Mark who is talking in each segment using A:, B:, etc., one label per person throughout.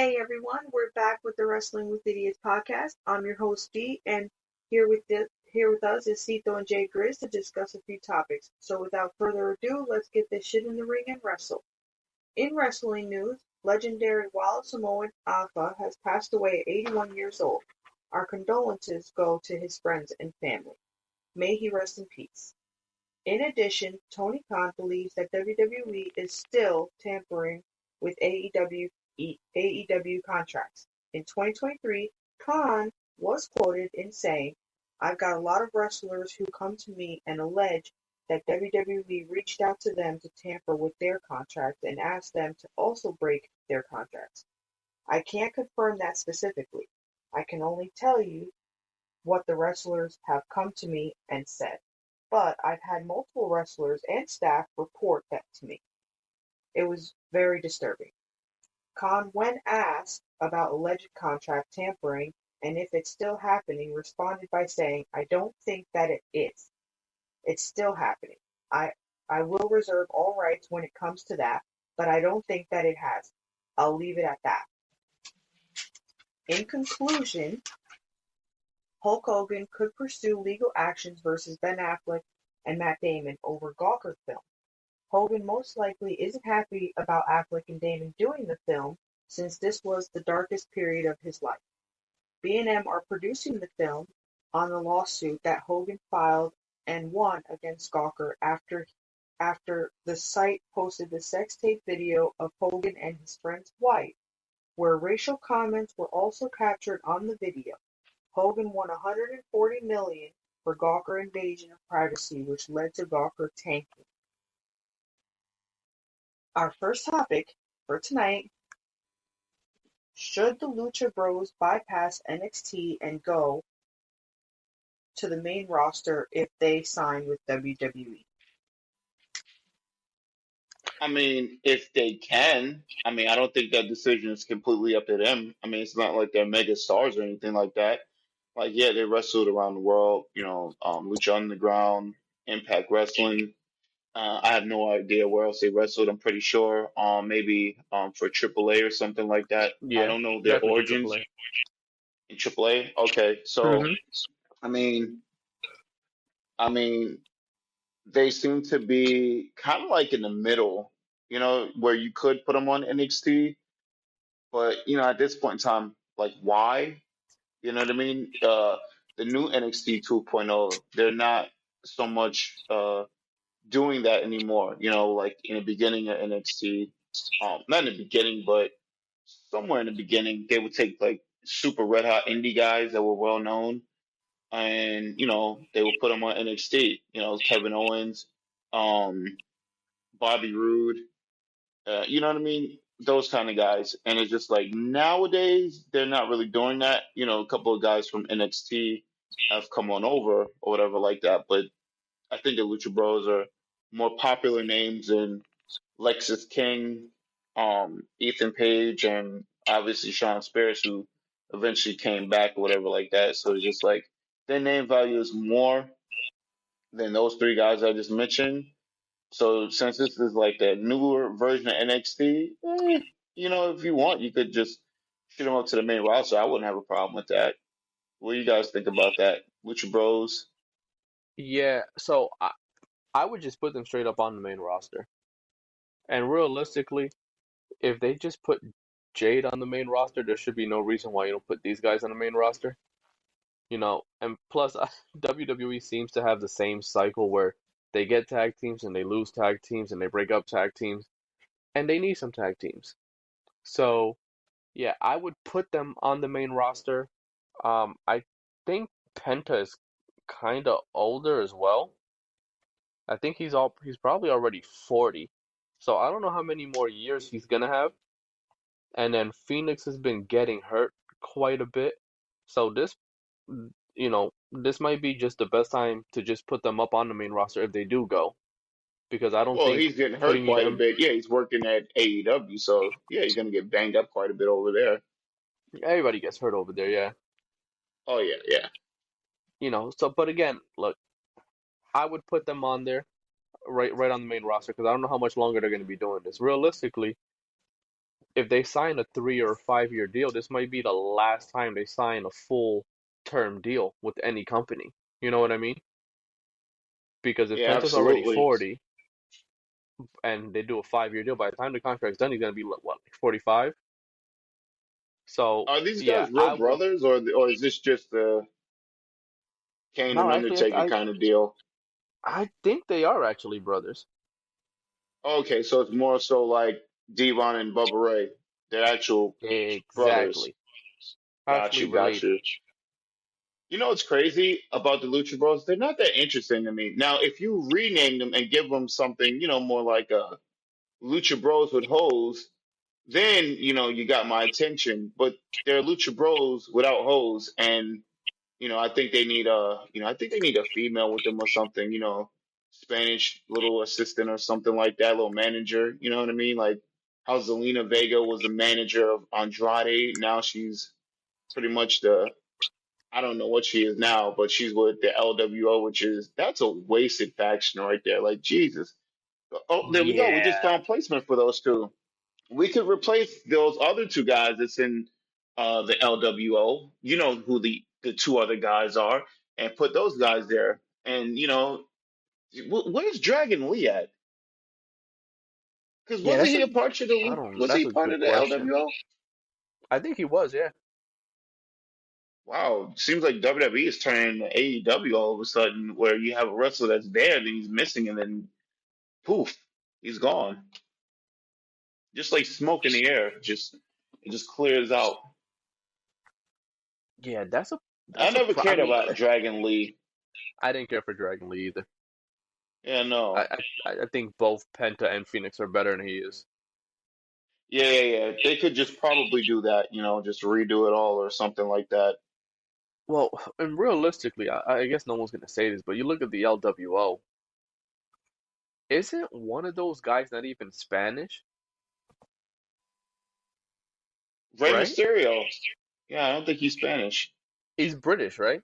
A: Hey everyone, we're back with the Wrestling with Idiots podcast. I'm your host Dee, and here with us is Cito and Jay Grizz to discuss a few topics. So without further ado, let's get this shit in the ring and wrestle. In wrestling news, legendary Wild Samoan Alpha has passed away at 81 years old. Our condolences go to his friends and family. May he rest in peace. In addition, Tony Khan believes that WWE is still tampering with AEW contracts. In 2023, Khan was quoted in saying, "I've got a lot of wrestlers who come to me and allege that WWE reached out to them to tamper with their contracts and asked them to also break their contracts. I can't confirm that specifically. I can only tell you what the wrestlers have come to me and said. But I've had multiple wrestlers and staff report that to me. It was very disturbing." Khan, when asked about alleged contract tampering and if it's still happening, responded by saying, "I don't think that it is. It's still happening. I will reserve all rights when it comes to that, but I don't think that it has. I'll leave it at that." In conclusion, Hulk Hogan could pursue legal actions versus Ben Affleck and Matt Damon over Gawker's film. Hogan most likely isn't happy about Affleck and Damon doing the film, since this was the darkest period of his life. B&M are producing the film on the lawsuit that Hogan filed and won against Gawker after the site posted the sex tape video of Hogan and his friend's wife, where racial comments were also captured on the video. Hogan won $140 million for Gawker invasion of privacy, which led to Gawker tanking. Our first topic for tonight: should the Lucha Bros bypass NXT and go to the main roster if they sign with WWE?
B: I mean, if they can, I don't think that decision is completely up to them. It's not like they're mega stars or anything like that. Like, yeah, they wrestled around the world, Lucha Underground, Impact Wrestling. I have no idea where else they wrestled. I'm pretty sure, maybe for AAA or something like that. I
C: Yeah,
B: don't know their
C: definitely for
B: origins
C: AAA.
B: in AAA. Okay, so
C: Mm-hmm.
B: I mean, I mean, they seem to be kind of like in the middle, where you could put them on NXT. But at this point in time, like why? You know what I mean? The new NXT 2.0, they're not so much doing that anymore. Like in the beginning of NXT, not in the beginning, but somewhere in the beginning, they would take like super red hot indie guys that were well known, and they would put them on NXT. Kevin Owens, um, Bobby Roode. You know what I mean? Those kind of guys. And it's just like nowadays, they're not really doing that. A couple of guys from NXT have come on over or whatever like that. But I think the Lucha Bros are more popular names than Lexus King, Ethan Page, and obviously Sean Spears, who eventually came back or whatever like that. So it's just like their name value is more than those three guys I just mentioned. So since this is like the newer version of NXT, if you want, you could just shoot them up to the main roster. I wouldn't have a problem with that. What do you guys think about that? Lucha Bros?
C: Yeah, so I would just put them straight up on the main roster. And realistically, if they just put Jade on the main roster, there should be no reason why you don't put these guys on the main roster. And plus, WWE seems to have the same cycle where they get tag teams and they lose tag teams and they break up tag teams, and they need some tag teams. So, yeah, I would put them on the main roster. I think Penta is kind of older as well. I think he's probably already 40. So I don't know how many more years he's gonna have. And then Phoenix has been getting hurt quite a bit. So this might be just the best time to just put them up on the main roster if they do go. Because I don't
B: Well,
C: think
B: he's getting hurt
C: putting
B: quite a
C: them,
B: bit. Yeah, he's working at AEW, so yeah, he's gonna get banged up quite a bit over there.
C: everybody gets hurt over there, yeah.
B: Oh yeah, yeah.
C: But again, look, I would put them on there, right on the main roster, because I don't know how much longer they're going to be doing this. Realistically, if they sign a 3 or 5 year deal, this might be the last time they sign a full term deal with any company. You know what I mean? Because if
B: Yeah,
C: Penta's already
B: absolutely.
C: 40 and they do a 5 year deal, by the time the contract's done, he's gonna be what, like 45? So
B: Are these
C: yeah,
B: guys real brothers, or is this just a Kane
C: no,
B: and
C: actually,
B: Undertaker kind of deal?
C: I think they are actually brothers.
B: Okay, so it's more so like Devon and Bubba Ray. They're actual brothers.
C: Exactly.
B: Got
C: Actually
B: you, got
C: related.
B: you. You know what's crazy about the Lucha Bros? They're not that interesting to me. Now, if you rename them and give them something, more like a Lucha Bros with hoes, then you got my attention. But they're Lucha Bros without hoes, and I think they need a female with them or something. Spanish little assistant or something like that, little manager. You know what I mean? Like how Zelina Vega was the manager of Andrade. Now she's pretty much the I don't know what she is now, but she's with the LWO, that's a wasted faction right there. Like Jesus. Oh, there we go. We just
C: Yeah.
B: found placement for those two. We could replace those other two guys that's in the LWO. You know who the two other guys are, and put those guys there. And where's Dragon Lee at? Because
C: Yeah,
B: wasn't
C: that's
B: he
C: a
B: a part of
C: I don't know.
B: Was
C: That's
B: he
C: a
B: part
C: good
B: of the
C: question.
B: LWO?
C: I think he was, yeah.
B: Wow, seems like WWE is turning to AEW all of a sudden, where you have a wrestler that's there, then he's missing, and then poof, he's gone. Just like smoke in the air, it just clears out.
C: Yeah,
B: I
C: that's a
B: never
C: pro I
B: cared
C: mean,
B: about Dragon Lee.
C: I didn't care for Dragon Lee either.
B: Yeah,
C: I,
B: no.
C: I think both Penta and Phoenix are better than he is.
B: Yeah, yeah, yeah. They could just probably do that, just redo it all or something like that.
C: Well, and realistically, I guess no one's gonna say this, but you look at the LWO, isn't one of those guys not even Spanish,
B: Rey
C: right?
B: Mysterio. Yeah, I don't think he's Spanish.
C: He's British, right?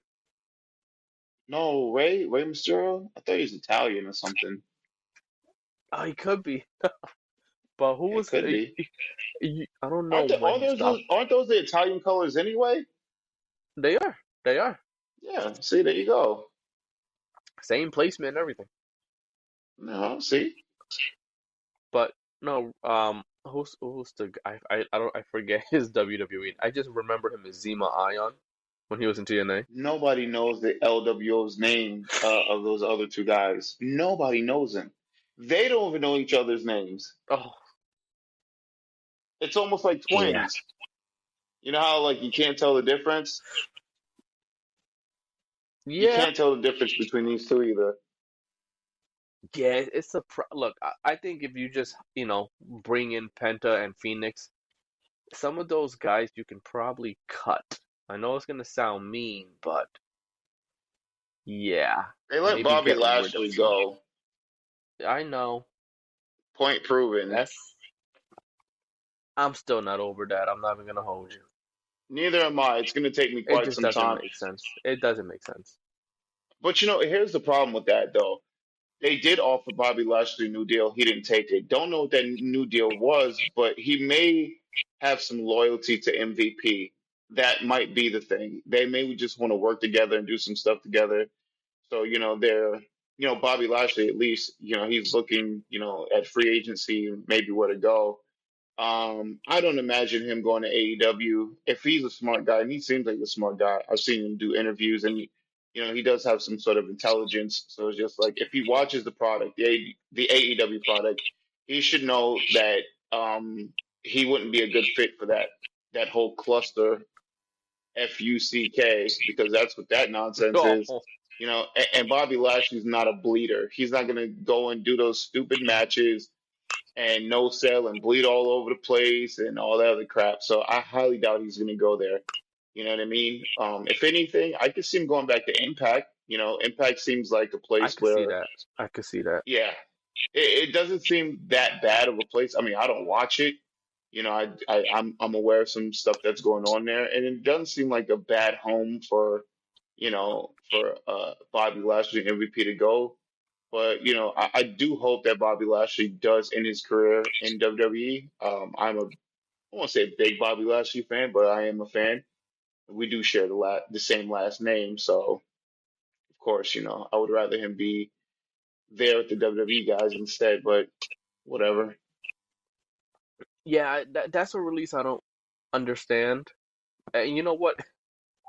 B: No, Rey Mysterio? I thought he was Italian or something.
C: Oh, he could be. But who
B: Yeah, it
C: was
B: could be.
C: I don't know when he stopped.
B: Aren't those the Italian colors anyway?
C: They are. They are.
B: Yeah, see, there you go.
C: Same placement and everything.
B: No, see?
C: But no, who's the I don't I forget his WWE. I just remember him as Zima Ion when he was in TNA.
B: Nobody knows the LWO's name of those other two guys. Nobody knows them. They don't even know each other's names.
C: Oh,
B: It's almost like
C: yeah.
B: twins. You know how like you can't tell the difference? You
C: Yeah.
B: can't tell the difference between these two either.
C: Yeah, it's a pro look, I think if you just, bring in Penta and Phoenix, some of those guys you can probably cut. I know it's gonna sound mean, but yeah,
B: They let
C: maybe
B: Bobby
C: get rid of
B: Lashley
C: some.
B: go.
C: I know.
B: Point proven.
C: That's I'm still not over that. I'm not even gonna hold you.
B: Neither am I. It's going to take me
C: It
B: quite
C: just
B: some
C: doesn't
B: time.
C: make sense. It doesn't make sense.
B: But here's the problem with that, though. They did offer Bobby Lashley a new deal. He didn't take it. Don't know what that new deal was, but he may have some loyalty to MVP. That might be the thing. They may just want to work together and do some stuff together. So, Bobby Lashley, at least, he's looking, at free agency, maybe where to go. I don't imagine him going to AEW if he's a smart guy, and he seems like a smart guy. I've seen him do interviews, and he does have some sort of intelligence. So it's just like if he watches the product, the AEW product, he should know that he wouldn't be a good fit for that whole cluster FUCK because that's what that nonsense is.
C: Oh,
B: And Bobby Lashley's not a bleeder. He's not gonna go and do those stupid matches and no sell and bleed all over the place and all that other crap. So I highly doubt he's going to go there. You know what I mean? If anything, I could see him going back to Impact. Impact seems like a
C: I
B: place
C: could see
B: where,
C: that. I could see that.
B: yeah, it doesn't seem that bad of a place. I mean, I don't watch it. I'm aware of some stuff that's going on there, and it doesn't seem like a bad home for Bobby Lashley and MVP to go. But I do hope that Bobby Lashley does end his career in WWE. I'm a I won't say a big Bobby Lashley fan, but I am a fan. We do share the same last name, so of course, I would rather him be there with the WWE guys instead. But whatever.
C: Yeah, that's a release I don't understand. And you know what?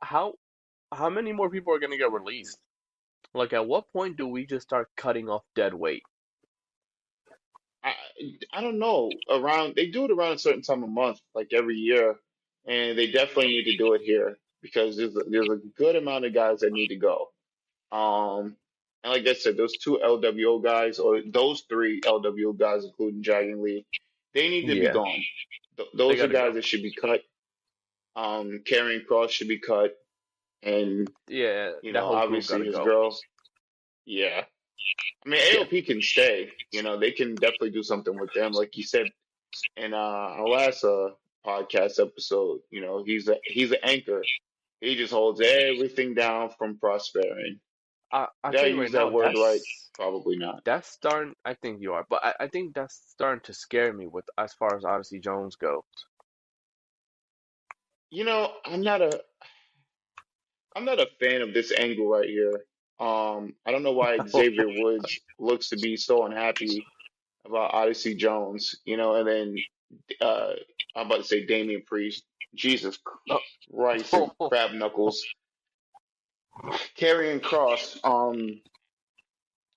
C: How how many more people are gonna get released? Like, at what point do we just start cutting off dead weight?
B: I I don't know. Around they do it around a certain time of month, like every year, and they definitely need to do it here because there's a good amount of guys that need to go. And like I said, those two LWO guys, or those three LWO guys, including Dragon Lee, they need to be
C: Yeah,
B: gone.
C: they
B: Those are
C: gotta
B: guys
C: go.
B: that should be cut. Karrion Cross should be cut, and
C: Yeah, that whole group
B: obviously
C: gotta
B: his
C: go.
B: girl. Yeah, I mean
C: Yeah,
B: AOP can stay. They can definitely do something with them, like you said in our last podcast episode. He's an anchor. He just holds everything down from prospering.
C: I
B: Did I
C: tell you
B: use
C: right
B: that
C: now,
B: word right? Probably not.
C: that's starting. I think you are, but I think that's starting to scare me with as far as Odyssey Jones goes.
B: I'm not a fan of this angle right here. I don't know why Xavier Woods looks to be so unhappy about Odyssey Jones, and then uh, I'm about to say Damian Priest. Jesus Christ and
C: Oh,
B: crab knuckles. Karrion Cross.
C: don't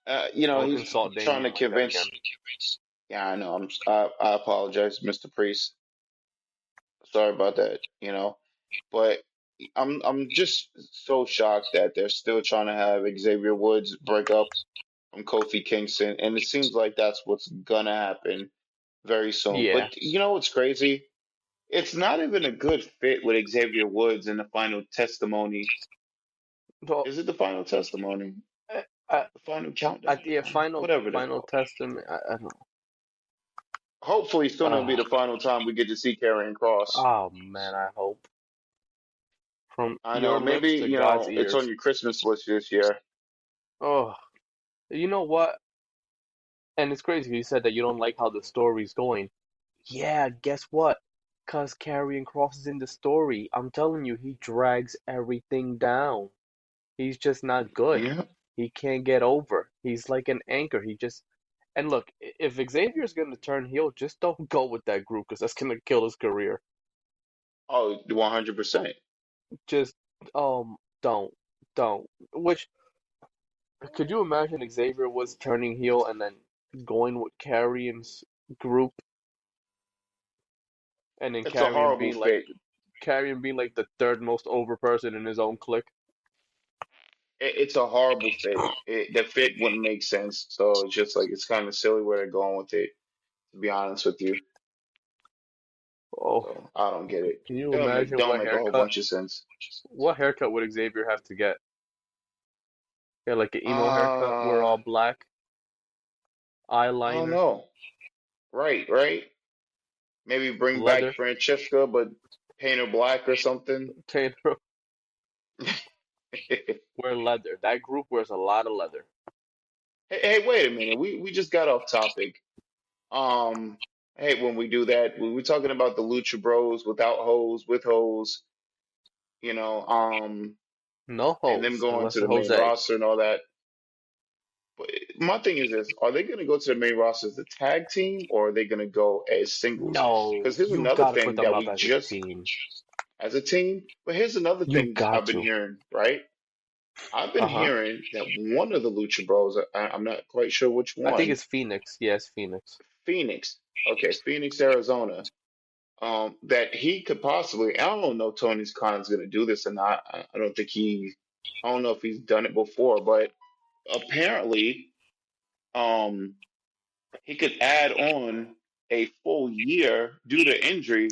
B: He's
C: insult
B: trying
C: Damien
B: to
C: like that again.
B: convince. Yeah, I know. I apologize, Mr. Priest. Sorry about that. But I'm just so shocked that they're still trying to have Xavier Woods break up from Kofi Kingston, and it seems like that's what's gonna happen very soon.
C: Yeah.
B: But you know what's crazy? It's not even a good fit with Xavier Woods in the final testimony.
C: Well,
B: Is it the final testimony?
C: I, I,
B: The final countdown?
C: yeah,
B: Whatever they're
C: final
B: called.
C: testament. I don't
B: Hopefully, soon it'll be
C: know.
B: the final time we get to see Karrion Cross.
C: Oh man, I hope from
B: I know.
C: your
B: Maybe,
C: lips to God's
B: it's on
C: ears.
B: your Christmas list this year.
C: Oh, you know what? And it's crazy. You said that you don't like how the story's going. Yeah, guess what? Cause Karrion Cross is in the story. I'm telling you, he drags everything down. He's just not good.
B: Yeah.
C: He can't get over. He's like an anchor. He just and look, if Xavier's gonna turn heel, just don't go with that group because that's gonna kill his career.
B: Oh, 100%.
C: Just don't, don't. Which could you imagine Xavier was turning heel and then going with Carrion's group and then
B: It's a horrible fit.
C: Carrion being like the third most over person in his own clique?
B: It's a horrible fit. The fit wouldn't make sense. So it's just like it's kind of silly where they're going with it. To be honest with you,
C: Oh,
B: so I don't get it.
C: can you
B: Don't make
C: imagine
B: don't make a whole bunch of sense.
C: what haircut would Xavier have to get? Yeah, like an emo haircut, we're
B: Uh,
C: all black,
B: I don't
C: eyeliner,
B: know. Right, right. Maybe bring back
C: leather,
B: Francesca, but paint her black or something.
C: tailor, wear leather. That group wears a lot of leather.
B: Hey, wait a minute. We just got off topic. Um, hey, when we do that, we were talking about the Lucha Bros without hoes, with hoes, you know, um,
C: No
B: and them
C: hoes
B: going to
C: unless
B: the main
C: Jose.
B: roster and all that. But my thing is this: are they going to go to the main roster as a tag team, or are they going to go as singles?
C: No,
B: Because here's
C: you
B: another
C: gotta put
B: thing
C: them
B: that
C: up
B: we
C: as a
B: just
C: team.
B: as a team. But here's another
C: You
B: thing I've
C: got
B: been
C: to.
B: hearing. Right? I've been
C: Uh-huh.
B: hearing that one of the Lucha Bros, I'm not quite sure which
C: I think
B: one,
C: it's Phoenix. Yes, Phoenix.
B: Phoenix. Okay, Phoenix, Arizona. That he could possibly. I don't know if Tony Khan's going to do this or not. I don't think he. I don't know if he's done it before, but apparently, um, he could add on a full year due to injury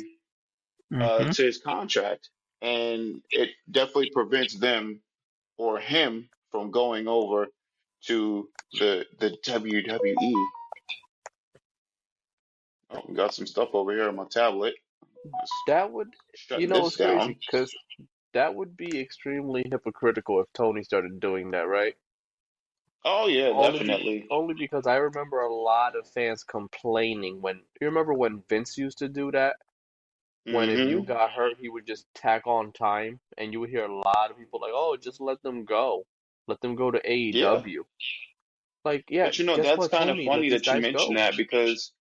C: Mm-hmm.
B: to his contract, and it definitely prevents them or him from going over to the WWE. Oh, we got some stuff over here on my tablet. Let's
C: That would,
B: shut
C: it's
B: this
C: crazy
B: down.
C: because that would be extremely hypocritical if Tony started doing that, right?
B: Oh yeah, definitely.
C: Only because I remember a lot of fans complaining when you remember when Vince used to do that? when if you
B: Mm-hmm.
C: got hurt, he would just tack on time, and you would hear a lot of people like, "Oh, just let them go to
B: Yeah.
C: AEW." Like, yeah,
B: But you know,
C: guess
B: that's
C: what,
B: kind of
C: Tony? Let
B: funny
C: these
B: that you
C: guys
B: mention
C: go.
B: that because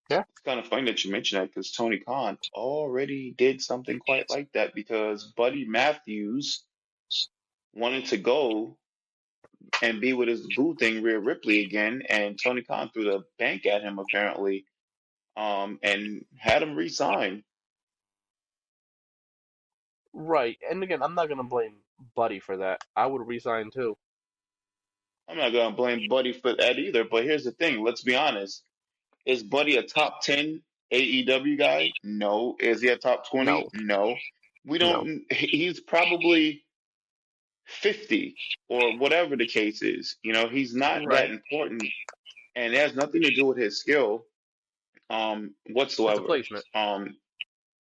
C: Yeah,
B: it's kind of funny that you mention that because Tony Khan already did something quite like that because Buddy Matthews wanted to go and be with his boo thing, Rhea Ripley, again, and Tony Khan threw the bank at him apparently, and had him resign.
C: right. And again, I'm not gonna blame Buddy for that. I would resign too.
B: I'm not gonna blame Buddy for that either, but here's the thing: let's be honest. Is Buddy a top 10 AEW guy? No. Is he a top 20?
C: No,
B: No. We
C: no.
B: don't. He's probably 50 or whatever the case is. You know, he's not that
C: Right.
B: important, and it has nothing to do with his skill
C: It's a
B: whatsoever.
C: placement.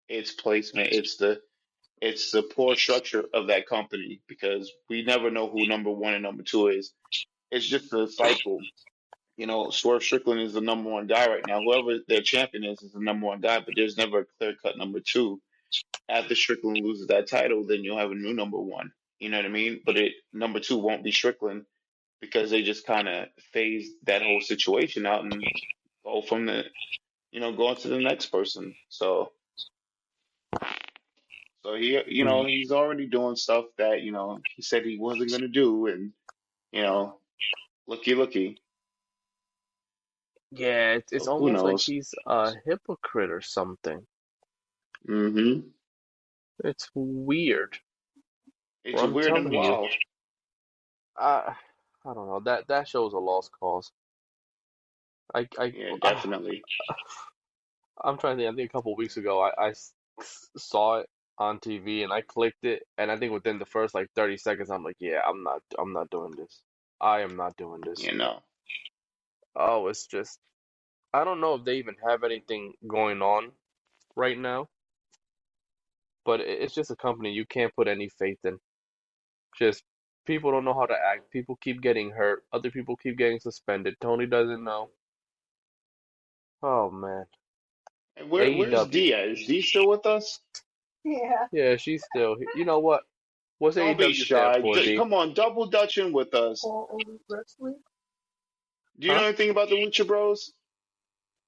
B: It's placement. It's the poor structure of that company because we never know who number one and number two is. It's just a cycle. You know, Swerve Strickland is the number one guy right now. Whoever their champion is the number one guy, but there's never a clear cut number two. After Strickland loses that title, then you'll have a new number one. You know what I mean? But number two won't be Strickland because they just kind of phase that whole situation out and go from going to the next person. So he's already doing stuff that he said he wasn't gonna do, and you know, looky.
C: Yeah, it's
B: So who
C: almost like
B: knows?
C: he's a hypocrite or something.
B: Mm-hmm.
C: It's weird.
B: It's
C: Well, I'm
B: weird and
C: telling you,
B: wild.
C: I I don't know. That shows a lost cause. I I
B: Yeah,
C: uh,
B: definitely.
C: I'm trying to think. I think a couple weeks ago, saw it on TV and I clicked it, and I think within the first like 30 seconds, I'm like, yeah, I'm not doing this. I am not doing this.
B: You know.
C: Oh, it's just I don't know if they even have anything going on right now, but it's just a company you can't put any faith in. Just people don't know how to act. People keep getting hurt. Other people keep getting suspended. Tony doesn't know. Oh man.
B: And where's
C: AEW.
B: D at? Is D still with us?
A: Yeah.
C: Yeah, she's still here. You know what? What's
B: Don't be
C: AEW stand
B: shy.
C: for, D?
B: Come on, double dutch in with us.
A: All Elite Wrestling.
B: Do you know
C: Huh?
B: anything about the Lucha Bros?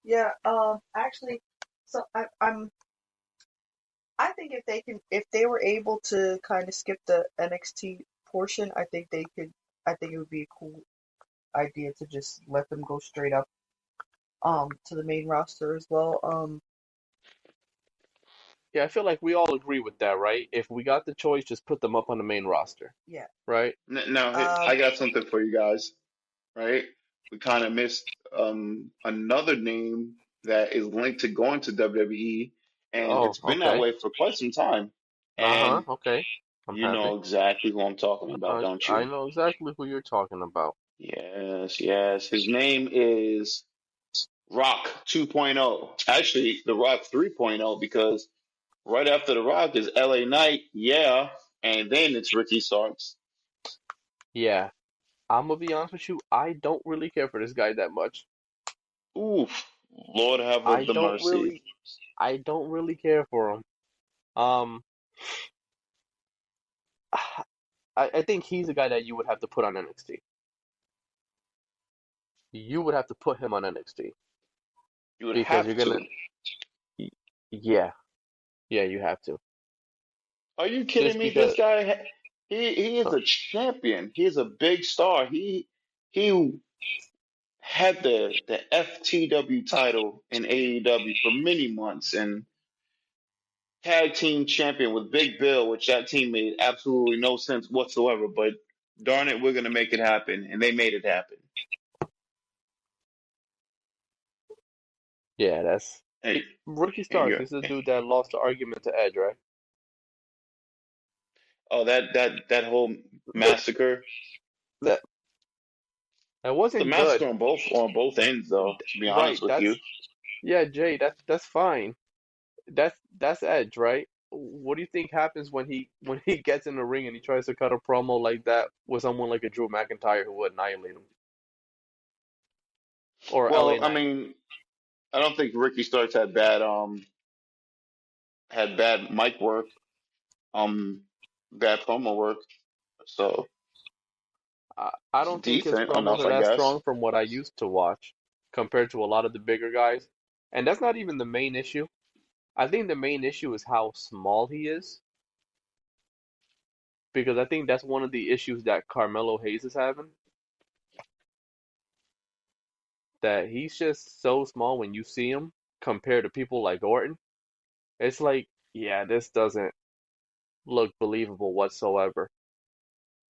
A: Yeah. Actually, so I think if they were able to kind of skip the NXT portion, I think they could. I think it would be a cool idea to just let them go straight up to the main roster as well.
C: Yeah, I feel like we all agree with that, right? If we got the choice, just put them up on the main roster,
A: Yeah.
C: right?
B: Now, I got something for you guys. Right? We kind of missed another name that is linked to going to WWE, and
C: Oh,
B: it's been that
C: okay.
B: way for quite some time.
C: Uh-huh,
B: And
C: okay. I'm
B: you
C: happy.
B: know exactly who I'm talking about, don't
C: I
B: you?
C: know exactly who you're talking about.
B: Yes, yes. His name is Rock 2.0. Actually, the Rock 3.0 because right after the Rock is LA Knight, yeah, and then it's Ricky Starks.
C: Yeah, I'm gonna be honest with you. I don't really care for this guy that much.
B: Oof, Lord have
C: I
B: the
C: don't
B: mercy.
C: really, I don't really care for him. Um, I think he's a guy that you would have to put on NXT. You would have to put him on NXT
B: You would
C: because you're
B: have
C: gonna,
B: to.
C: y- yeah, yeah, you have to.
B: Are you kidding
C: Just
B: me? This
C: because,
B: guy, he is
C: uh,
B: a champion. He is a big star. He had the FTW title in AEW for many months and tag team champion with Big Bill, which that team made absolutely no sense whatsoever. But darn it, we're gonna make it happen, and they made it happen.
C: yeah,
B: And,
C: Ricky
B: and
C: Starks
B: you're
C: is the dude that lost the argument to Edge, right?
B: oh that whole massacre.
C: That that
B: It's a
C: wasn't good.
B: massacre on both ends, though. To be honest
C: Right,
B: with you.
C: yeah, Jay, that's fine. That's Edge, right? What do you think happens when he gets in the ring and he tries to cut a promo like that with someone like a Drew McIntyre who would annihilate him or LA
B: Well, I
C: Knight?
B: mean, I don't think Ricky Starks had bad had bad mic work, um, bad promo work. So
C: I
B: it's
C: don't think his
B: decent
C: promos
B: enough,
C: are
B: I
C: that
B: guess.
C: strong from what I used to watch compared to a lot of the bigger guys. And that's not even the main issue. I think the main issue is how small he is, because I think that's one of the issues that Carmelo Hayes is having. That he's just so small when you see him compared to people like Orton. It's like, yeah, this doesn't look believable whatsoever.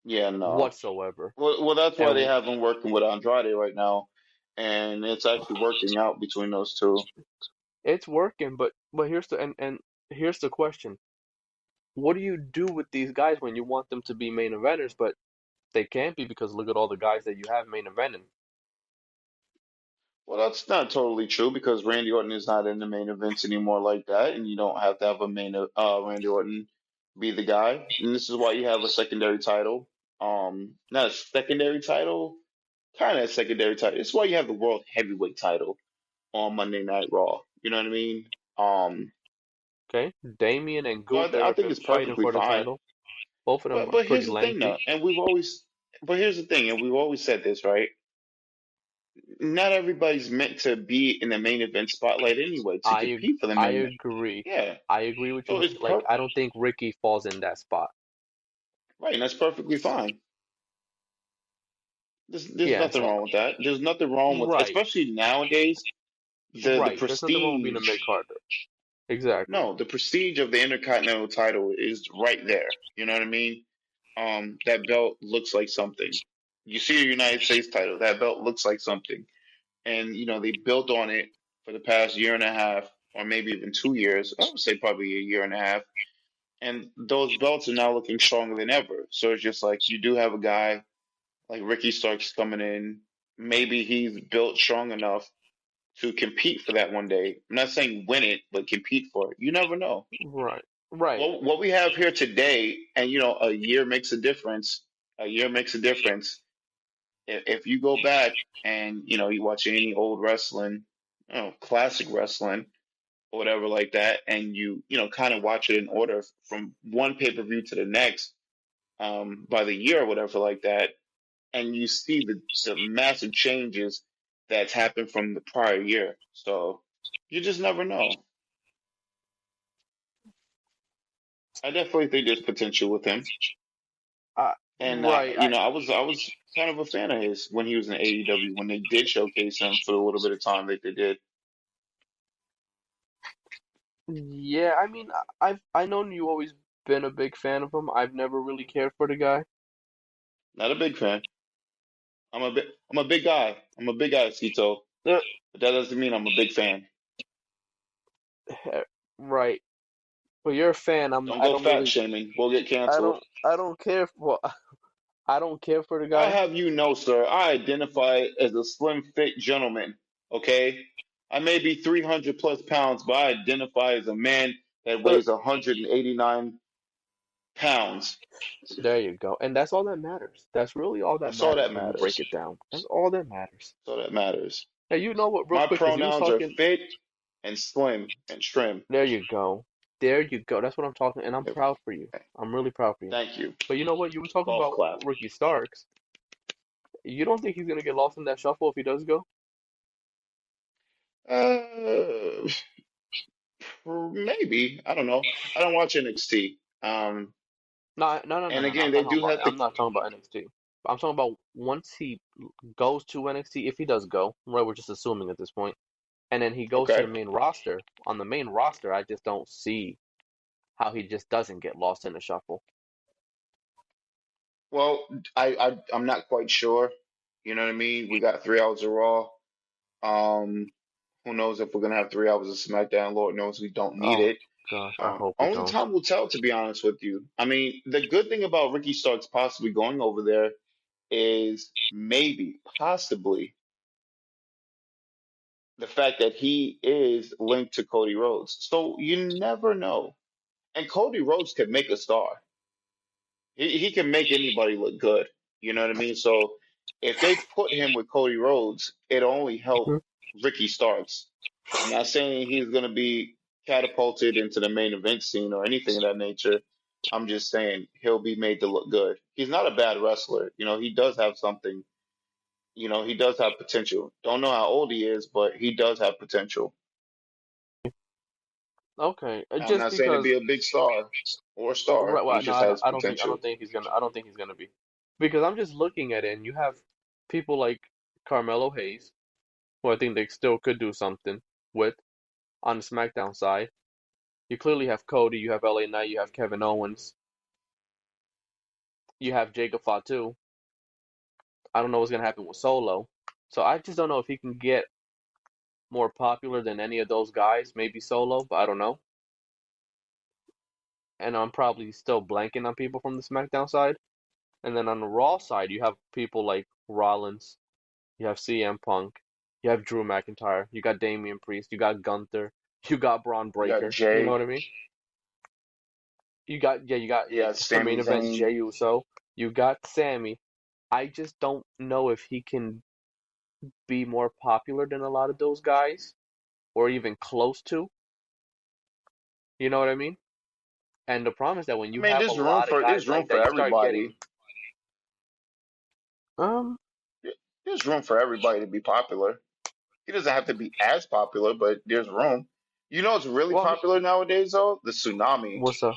B: Yeah, no.
C: Whatsoever.
B: Well, that's why they
C: And
B: have him working with Andrade right now, and it's actually working out between those two.
C: it's working, but and here's the question. What do you do with these guys when you want them to be main eventers, but they can't be because look at all the guys that you have main eventing.
B: Well, that's not totally true because Randy Orton is not in the main events anymore like that, and you don't have to have a main Randy Orton be the guy. And this is why you have a secondary title. Not a secondary title, kind of a secondary title. It's why you have the World Heavyweight title on Monday Night Raw. You know what I mean? Um,
C: Okay? Damien and
B: so
C: Gunther
B: I
C: have
B: think
C: been
B: it's
C: fighting
B: perfectly
C: for the
B: fine.
C: title. Both of them are
B: But
C: pretty
B: here's the thing,
C: lengthy.
B: though, but here's the thing, and we've always said this, right? Not everybody's meant to be in the main event spotlight anyway to compete for the
C: I
B: main.
C: agree.
B: Yeah,
C: I agree with
B: so
C: you.
B: it's
C: Like I don't think Ricky falls in that spot.
B: right, and that's perfectly fine. There's
C: Yeah,
B: nothing
C: so
B: wrong with that. There's nothing wrong with,
C: right,
B: especially nowadays, the
C: right. There's nothing wrong with being a
B: prestige.
C: mid carder. Exactly.
B: No, the prestige of the Intercontinental title is right there. You know what I mean? That belt looks like something. You see the United States title, that belt looks like something, and they built on it for the past year and a half, or maybe even 2 years. I would say probably a year and a half, and those belts are now looking stronger than ever. So it's just like you do have a guy like Ricky Starks coming in. Maybe he's built strong enough to compete for that one day. I'm not saying win it, but compete for it. You never know.
C: Right. Right.
B: Well, what we have here today, and a year makes a difference. A year makes a difference. If you go back and you watch any old wrestling, classic wrestling or whatever like that, and you kind of watch it in order from one pay per view to the next, by the year or whatever like that, and you see the massive changes that's happened from the prior year. So you just never know. I definitely think there's potential with him, and
C: Right.
B: I was kind of a fan of his when he was in AEW when they did showcase him for the little bit of time that they did.
C: Yeah, I mean, I know you always been a big fan of him. I've never really cared for the guy.
B: Not a big fan. I'm a big guy. I'm a big guy, Cito,
C: Uh,
B: but that doesn't mean I'm a big fan.
C: right. But you're a fan.
B: Don't
C: I
B: go
C: don't
B: fat
C: really
B: shaming. We'll get canceled.
C: I don't care for I don't care for the
B: I
C: guy.
B: have you know, sir, I identify as a slim fit gentleman. Okay? I may be 300 plus pounds, but I identify as a man that
C: Uh,
B: weighs 189 pounds.
C: there you go. And that's all that matters. That's really all that
B: That's all
C: matters
B: that
C: when you break
B: matters.
C: it down. That's all that matters.
B: That's all that matters.
C: Now you know what, real
B: My
C: quick, because you was
B: pronouns are
C: talking.
B: fit and slim and trim.
C: There you go. There you go. That's what I'm talking, and I'm
B: Yep.
C: proud for you. I'm really proud for you.
B: Thank you.
C: But you know what? You were talking
B: Golf
C: about
B: clap.
C: Ricky Starks. You don't think he's gonna get lost in that shuffle if he does go?
B: Uh, maybe. I don't know. I don't watch NXT.
C: No, no, no, no,
B: And
C: no, no.
B: again,
C: I'm not
B: they
C: talking
B: do
C: about.
B: have to.
C: I'm not talking about NXT. I'm talking about once he goes to NXT, if he does go, right? We're just assuming at this point, and then he goes to
B: Okay.
C: the main roster. On the main roster, I just don't see how he just doesn't get lost in the shuffle.
B: Well, I'm not quite sure. You know what I mean? We got 3 hours of Raw. Um, who knows if we're gonna have 3 hours of SmackDown? Lord knows we don't need
C: Oh
B: it.
C: gosh, I hope we
B: Only
C: don't.
B: time will tell, to be honest with you. I mean, the good thing about Ricky Starks possibly going over there is maybe, possibly, the fact that he is linked to Cody Rhodes. So you never know. And Cody Rhodes could make a star. He can make anybody look good. You know what I mean? So if they put him with Cody Rhodes, it'll only help
C: Mhm.
B: Ricky Starks. I'm not saying he's going to be catapulted into the main event scene or anything of that nature. I'm just saying he'll be made to look good. He's not a bad wrestler. He does have something. He does have potential. Don't know how old he is, but he does have potential.
C: Okay,
B: I'm
C: just
B: not saying to be
C: because
B: a big star or a star.
C: right,
B: He
C: well, no,
B: just has
C: I
B: potential.
C: don't think he's gonna. I don't think he's gonna be, because I'm just looking at it, and you have people like Carmelo Hayes, who I think they still could do something with on the SmackDown side. You clearly have Cody, you have LA Knight, you have Kevin Owens, you have Jacob Fatu. I don't know what's gonna happen with Solo, so I just don't know if he can get more popular than any of those guys. Maybe Solo, but I don't know. And I'm probably still blanking on people from the SmackDown side. And then on the Raw side, you have people like Rollins, you have CM Punk, you have Drew McIntyre, you got Damian Priest, you got Gunther, you got Braun
B: You got
C: Breaker. You know
B: Jay.
C: what I mean? You got
B: You got
C: the
B: Sami
C: main event's
B: Zayn.
C: Jey Uso. You got Sammy. I just don't know if he can be more popular than a lot of those guys, or even close to. You know what I mean? And the problem is that when
B: I
C: you
B: mean,
C: have a lot of guys
B: there's room
C: like
B: for
C: that, you start getting
B: everybody.
C: um
B: There's room for everybody to be popular. He doesn't have to be as popular, but there's room. It's really
C: well,
B: popular nowadays though? The tsunami.
C: what's up?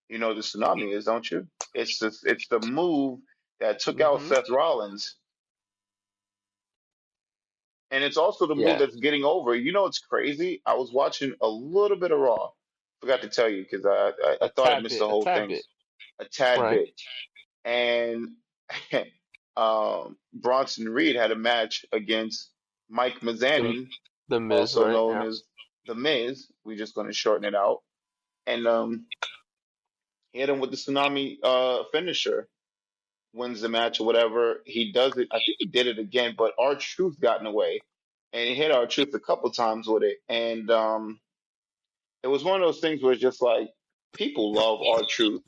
B: You know what the tsunami is, don't you? It's the move that took out
C: Mm-hmm.
B: Seth Rollins. And it's also the move
C: Yeah,
B: that's getting over. It's crazy. I was watching a little bit of Raw. Forgot to tell you because I thought I missed the
C: a
B: whole
C: tad
B: thing
C: bit,
B: a tad
C: right?
B: bit. And Bronson Reed had a match against Mike
C: The
B: Mizanin,
C: the Miz,
B: also
C: right?
B: known
C: Yeah.
B: as The Miz. We're just going to shorten it out. And he hit him with the tsunami finisher, wins the match or whatever. He does it. I think he did it again, but R-Truth got in the way. And he hit R-Truth a couple times with it. And it was one of those things where it's just like people love R-Truth.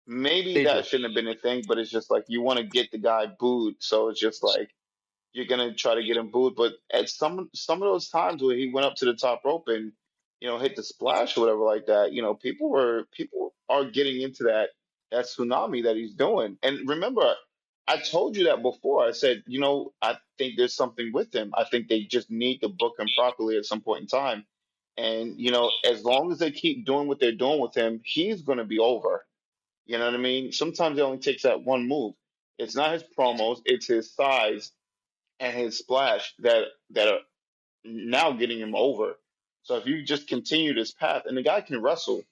B: Maybe
C: They
B: that
C: do.
B: shouldn't have been a thing, but it's just like you want to get the guy booed. So it's just like you're gonna try to get him booed. But at some of those times where he went up to the top rope and hit the splash or whatever like that, people are getting into that tsunami that he's doing. And remember, I told you that before. I said, I think there's something with him. I think they just need to book him properly at some point in time. And as long as they keep doing what they're doing with him, he's gonna be over. You know what I mean? Sometimes it only takes that one move. It's not his promos, it's his size and his splash that are now getting him over. So if you just continue this path, and the guy can wrestle,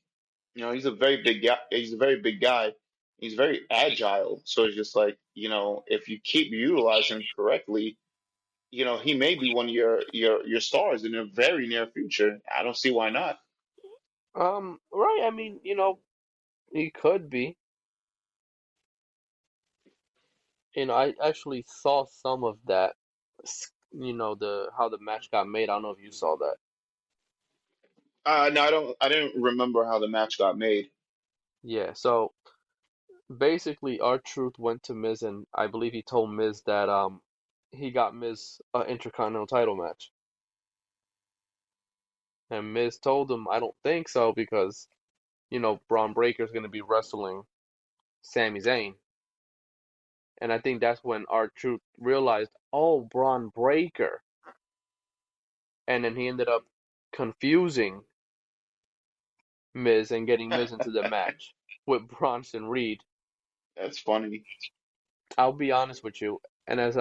B: he's a very big guy. He's a very big guy. He's very agile. So it's just like if you keep utilizing him correctly, he may be one of your stars in the very near future. I don't see why not.
C: Right. I mean, he could be. I actually saw some of that. The how the match got made. I don't know if you saw that.
B: No, I don't. I didn't remember how the match got made.
C: Yeah. So basically, R-Truth went to Miz, and I believe he told Miz that he got Miz an Intercontinental title match, and Miz told him, "I don't think so because Braun Breaker's going to be wrestling Sami Zayn." And I think that's when R-Truth realized, oh, Braun Breaker. And then he ended up confusing Miz and getting Miz into the match with Bronson Reed.
B: That's funny.
C: I'll be honest with you, and as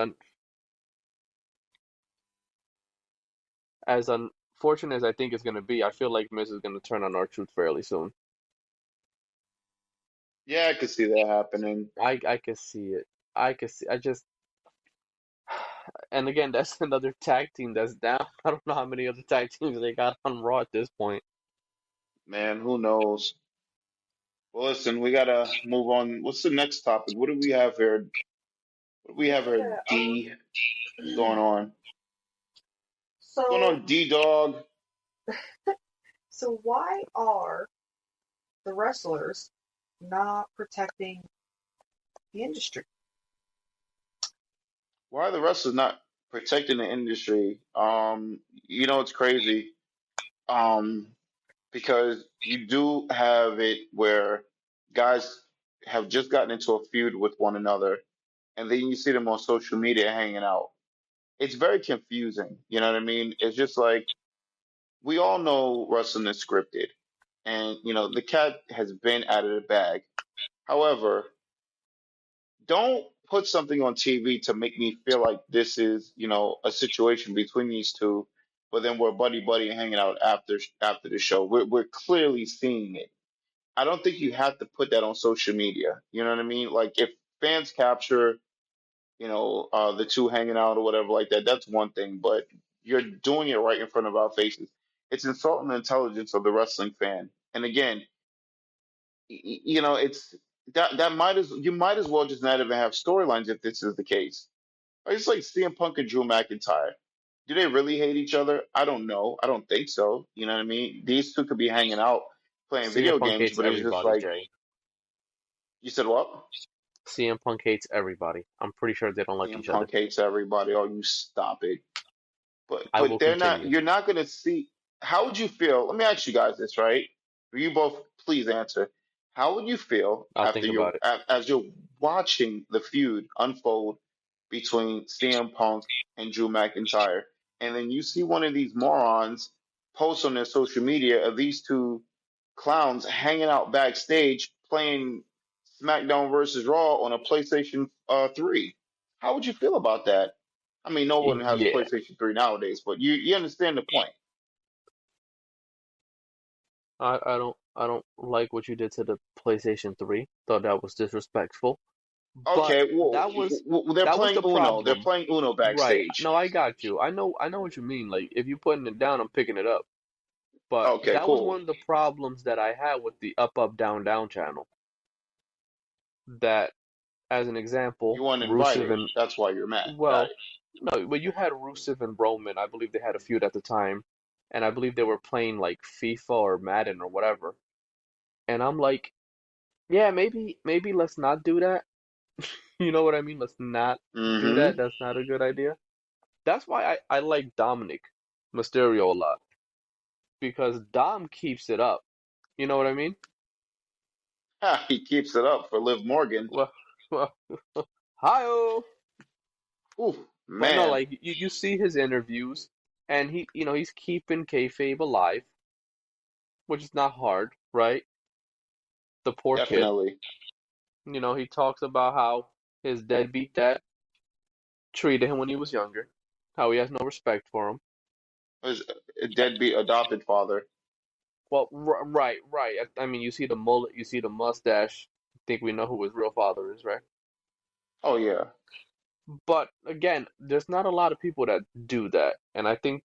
C: unfortunate as I think it's going to be, I feel like Miz is going to turn on R-Truth fairly soon.
B: Yeah, I could see that happening.
C: I can see it. I can see. I just and again, that's another tag team that's down. I don't know how many other tag teams they got on Raw at this point.
B: Man, who knows? Well, listen, we gotta move on. What's the next topic? What do we have here? What do we have here?
A: Yeah.
B: D. What's going on? What's going
A: So
B: on, D Dog?
A: so why are the wrestlers not protecting the industry?
B: Why are the wrestlers not protecting the industry? It's crazy. Um, because you do have it where guys have just gotten into a feud with one another, and then you see them on social media hanging out. It's very confusing. You know what I mean? It's just like we all know wrestling is scripted, and the cat has been out of the bag. However, don't put something on TV to make me feel like this is, a situation between these two, but then we're buddy buddy hanging out after the show. We're clearly seeing it. I don't think you have to put that on social media. You know what I mean? Like if fans capture, the two hanging out or whatever like that, that's one thing. But you're doing it right in front of our faces. It's insulting the intelligence of the wrestling fan. And again, it's that you might as well just not even have storylines if this is the case. It's like CM Punk and Drew McIntyre. Do they really hate each other? I don't know. I don't think so. You know what I mean? These two could be hanging out playing
C: CM
B: video
C: Punk
B: games,
C: hates
B: but it's just
C: everybody,
B: like
C: Jay.
B: you said what?
C: CM Punk hates everybody. I'm pretty sure they don't like
B: CM
C: each other.
B: Punk hates everybody. Oh, you stop it. But
C: I will
B: they're not.
C: continue.
B: You're not going to see. How would you feel? Let me ask you guys this, right? You both, please answer. How would you feel
C: I'll think about it.
B: as you're watching the feud unfold between CM Punk and Drew McIntyre, and then you see one of these morons post on their social media of these two clowns hanging out backstage playing SmackDown versus Raw on a PlayStation 3? How would you feel about that? I mean, no one has a
C: Yeah.
B: PlayStation 3 nowadays, but you understand the point.
C: I don't like what you did to the PlayStation 3. Thought that was disrespectful. But
B: Okay, well,
C: that was
B: they're
C: that was
B: playing
C: the
B: Uno. They're
C: problem.
B: playing Uno
C: Right.
B: backstage.
C: No, I got you. I know what you mean. Like if you putting it down, I'm picking it up. But
B: Okay,
C: that was
B: cool.
C: one of the problems that I had with the up down down channel. That as an example,
B: You weren't
C: Rusev
B: invited.
C: and
B: That's why you're mad. Got
C: well,
B: it.
C: no, but you had Rusev and Roman. I believe they had a feud at the time, and I believe they were playing like FIFA or Madden or whatever. And I'm like, yeah, maybe let's not do that. You know what I mean? Let's not do that.
B: Mm-hmm.
C: That's not a good idea. That's why I like Dominic Mysterio a lot because Dom keeps it up. You know what I mean?
B: He keeps it up for Liv Morgan.
C: Well, well, hi-oh.
B: Ooh,
C: But no,
B: man,
C: like you see his interviews, and he's keeping kayfabe alive, which is not hard, right? The poor kid.
B: definitely.
C: He talks about how his deadbeat dad treated him when he was younger, how he has no respect for him.
B: Was a deadbeat adopted father.
C: Well, right, right. I mean, you see the mullet, you see the mustache. I think we know who his real father is, right?
B: Oh yeah,
C: But again, there's not a lot of people that do that, and I think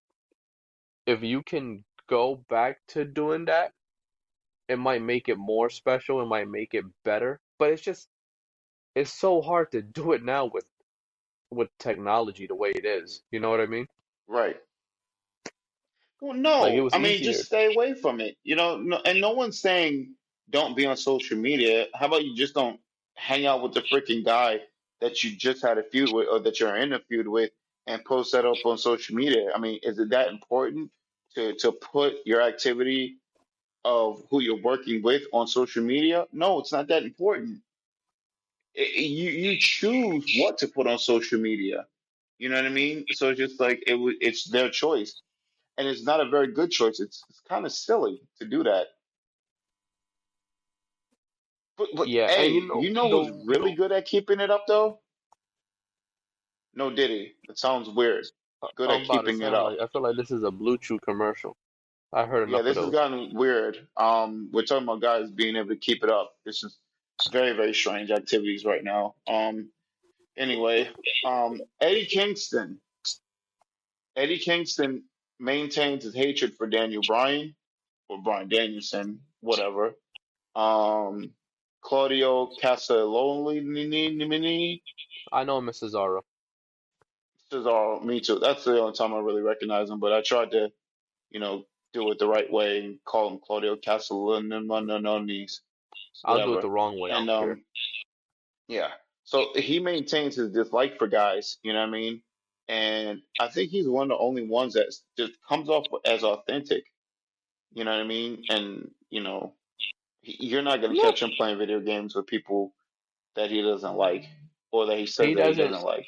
C: if you can go back to doing that, it might make it more special. It might make it better. But it's so hard to do it now with technology the way it is. You know what I mean?
B: right. Well,
C: Like it
B: no,
C: was
B: I mean,
C: easier.
B: just stay away from it. No, and no one's saying don't be on social media. How about you just don't hang out with the freaking guy that you just had a feud with or that you're in a feud with and post that up on social media? I mean, is it that important to put your activity of who you're working with on social media? No, it's not that important. You choose what to put on social media. You know what I mean? So it's just like it's their choice, and it's not a very good choice. It's kind of silly to do that. But
C: Yeah,
B: hey,
C: and
B: you know who's really good at keeping it up though? No Diddy. It sounds weird. Good
C: I'm
B: at
C: about to
B: keeping
C: say,
B: it
C: I'm like,
B: up.
C: I feel like this is a Blue Chew commercial. I heard
B: Yeah,
C: enough of
B: this has
C: those.
B: gotten weird. We're talking about guys being able to keep it up. This is very, very strange activities right now. Anyway, Eddie Kingston. Eddie Kingston maintains his hatred for Daniel Bryan or Bryan Danielson, whatever. Um, Claudio Castelloni,
C: I know Mrs. Zara.
B: Cesaro, me too. That's the only time I really recognize him. But I tried to, do it the right way and call him Claudio Castelloni,
C: I'll do it
B: whatever.
C: the wrong way. I
B: And
C: don't care.
B: yeah, so he maintains his dislike for guys. You know what I mean? And I think he's one of the only ones that just comes off as authentic. You know what I mean? And you're not going to
C: No,
B: catch him playing video games with people that he doesn't like or that he says
C: he
B: that he
C: doesn't.
B: doesn't like.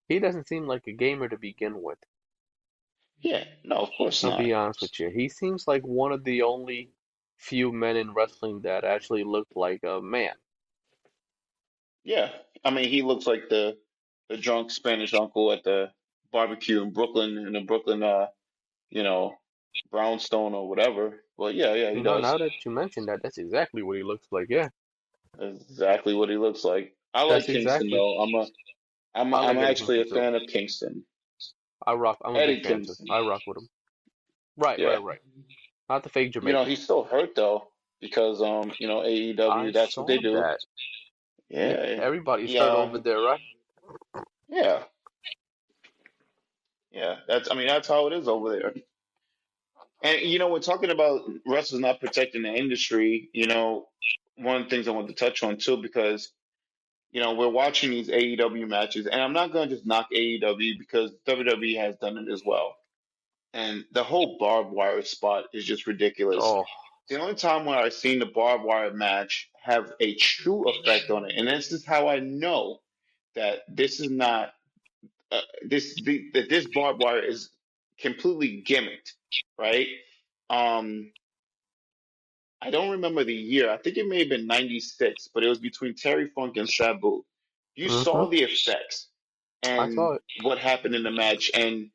C: He doesn't seem like a gamer to begin with.
B: Yeah, no, of course
C: I'll
B: not.
C: be honest with you. He seems like one of the only few men in wrestling that actually looked like a man.
B: Yeah, I mean, he looks like the drunk Spanish uncle at the barbecue in Brooklyn, in the Brooklyn, you know, brownstone or whatever. But yeah, yeah, he
C: No,
B: does.
C: now that you mention that, that's exactly what he looks like. Yeah,
B: That's exactly what he looks like. I like
C: that's
B: Kingston
C: exactly.
B: though.
C: I
B: I'm
C: like Eddie
B: actually a
C: Kingston too.
B: fan of Kingston.
C: I rock. I'm a big
B: Eddie
C: fan too.
B: Kingston.
C: I rock with him. Right,
B: Yeah.
C: right, right. Not the fake Jamaican.
B: He's still hurt though because
C: I
B: AEW, that's what they
C: saw
B: do.
C: that.
B: Yeah.
C: Everybody's
B: He
C: hurt over there, right?
B: yeah. Yeah. That's how it is over there. And we're talking about wrestlers not protecting the industry, one of the things I want to touch on too, because we're watching these AEW matches, and I'm not going to just knock AEW because WWE has done it as well. And the whole barbed wire spot is just ridiculous.
C: Oh,
B: The only time where I've seen the barbed wire match have a true effect on it, and this is how I know that this is not that this barbed wire is completely gimmicked, right? Um, I don't remember the year. I think it may have been '96, but it was between Terry Funk and Sabu. You
C: mm-hmm.
B: saw the effects
C: I
B: and
C: saw it
B: what happened in the match, and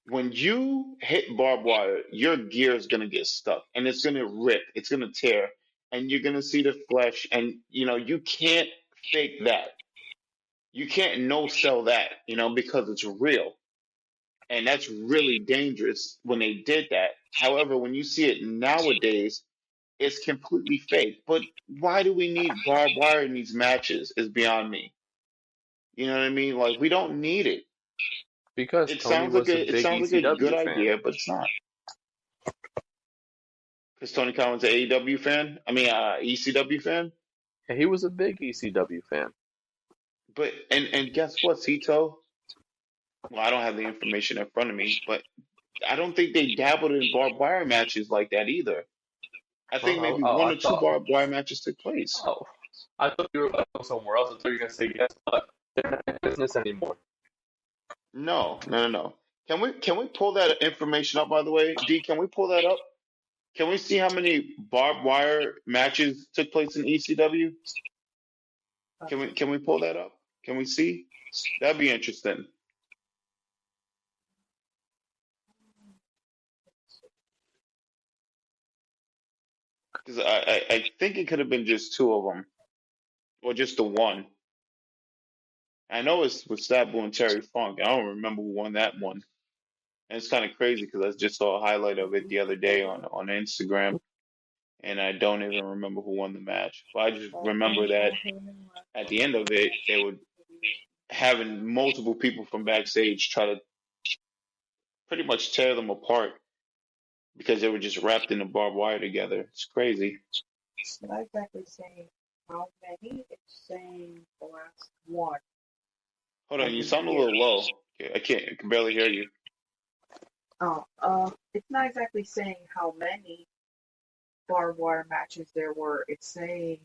B: when you hit barbed wire, your gear is gonna get stuck and it's gonna rip, it's gonna tear, and you're gonna see the flesh, and you can't fake that. You can't no sell that, because it's real. And that's really dangerous when they did that. However, when you see it nowadays, it's completely fake. But why do we need barbed wire in these matches is beyond me. You know what I mean? Like we don't need it.
C: because
B: It
C: Tony
B: sounds like
C: was a
B: it
C: big
B: sounds like a good
C: ECW fan.
B: idea, but it's not. Because Tony Collins an AEW fan. ECW fan.
C: And he was a big ECW fan.
B: But and guess what, Cito? Well, I don't have the information in front of me, but I don't think they dabbled in barbed wire matches like that either. I think maybe one
C: I
B: or two
C: thought.
B: barbed wire matches took place.
C: Oh, I thought you were going to go somewhere else. I thought you were going to say guess what? They're not in business anymore.
B: No, no, no, no. Can we pull that information up? By the way, D, can we pull that up? Can we see how many barbed wire matches took place in ECW? Can we pull that up? Can we see? That'd be interesting. Because I think it could have been just two of them, or just the one. I know it's with Sabu and Terry Funk. I don't remember who won that one. And it's kind of crazy because I just saw a highlight of it the other day on Instagram, and I don't even remember who won the match. But I just remember that at the end of it, they were having multiple people from backstage try to pretty much tear them apart because they were just wrapped in the barbed wire together. It's crazy.
A: It's not exactly saying how many, it's saying the last one.
B: Hold on, you sound a little low. I can barely hear you.
A: It's not exactly saying how many barbed wire matches there were. It's saying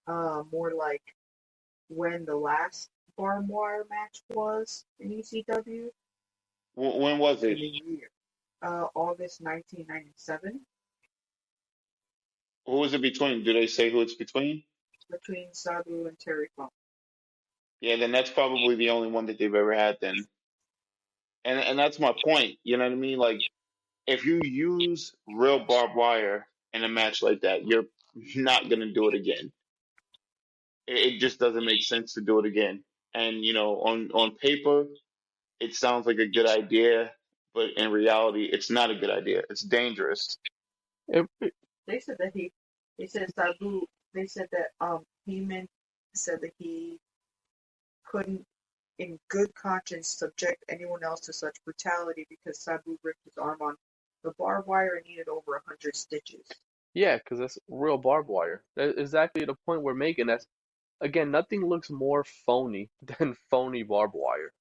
A: more like when the last barbed wire match was in ECW
B: When was
A: in
B: it?
A: the year. August 1997
B: Who was it between? Do they say who it's between?
A: between Sabu and Terry Funk.
B: Yeah, then that's probably the only one that they've ever had then. And that's my point. You know what I mean? Like if you use real barbed wire in a match like that, you're not gonna do it again. It just doesn't make sense to do it again. And on paper, it sounds like a good idea, but in reality, it's not a good idea. It's dangerous.
C: It,
A: They said that they said Sabu, they said that Heyman said that he couldn't, in good conscience, subject anyone else to such brutality because Sabu ripped his arm on the barbed wire and needed over 100 stitches.
C: yeah, because that's real barbed wire. That's exactly the point we're making. That's again, nothing looks more phony than phony barbed wire.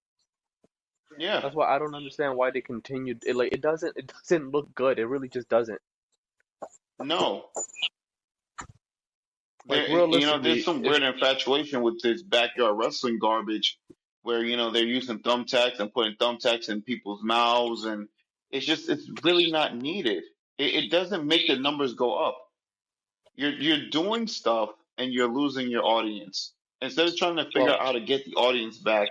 B: Yeah.
C: That's why I don't understand why they continued. It doesn't look good. It really just doesn't.
B: No.
C: Like
B: There's
C: realistically,
B: some weird infatuation with this backyard wrestling garbage where, they're using thumbtacks and putting thumbtacks in people's mouths, and it's really not needed. It doesn't make the numbers go up. You're doing stuff and you're losing your audience. Instead of trying to figure
C: well,
B: out how to get the audience back,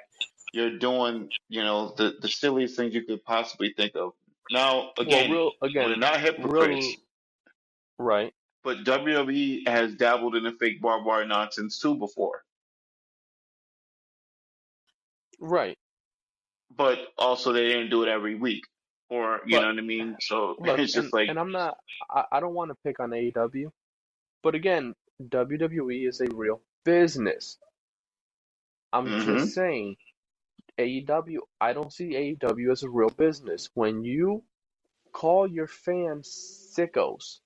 B: you're doing, the silliest things you could possibly think of. Now, again,
C: real
B: we're
C: again,
B: not
C: real
B: hypocrites,
C: right,
B: but WWE has dabbled in the fake barbed wire nonsense too before.
C: right.
B: But also they didn't do it every week. Or, you know
C: But
B: what I mean? So
C: look,
B: it's just like,
C: and I'm not, I don't want to pick on AEW, but again, WWE is a real business. I'm just
B: hmm
C: saying, AEW, I don't see AEW as a real business. When you call your fans sickos,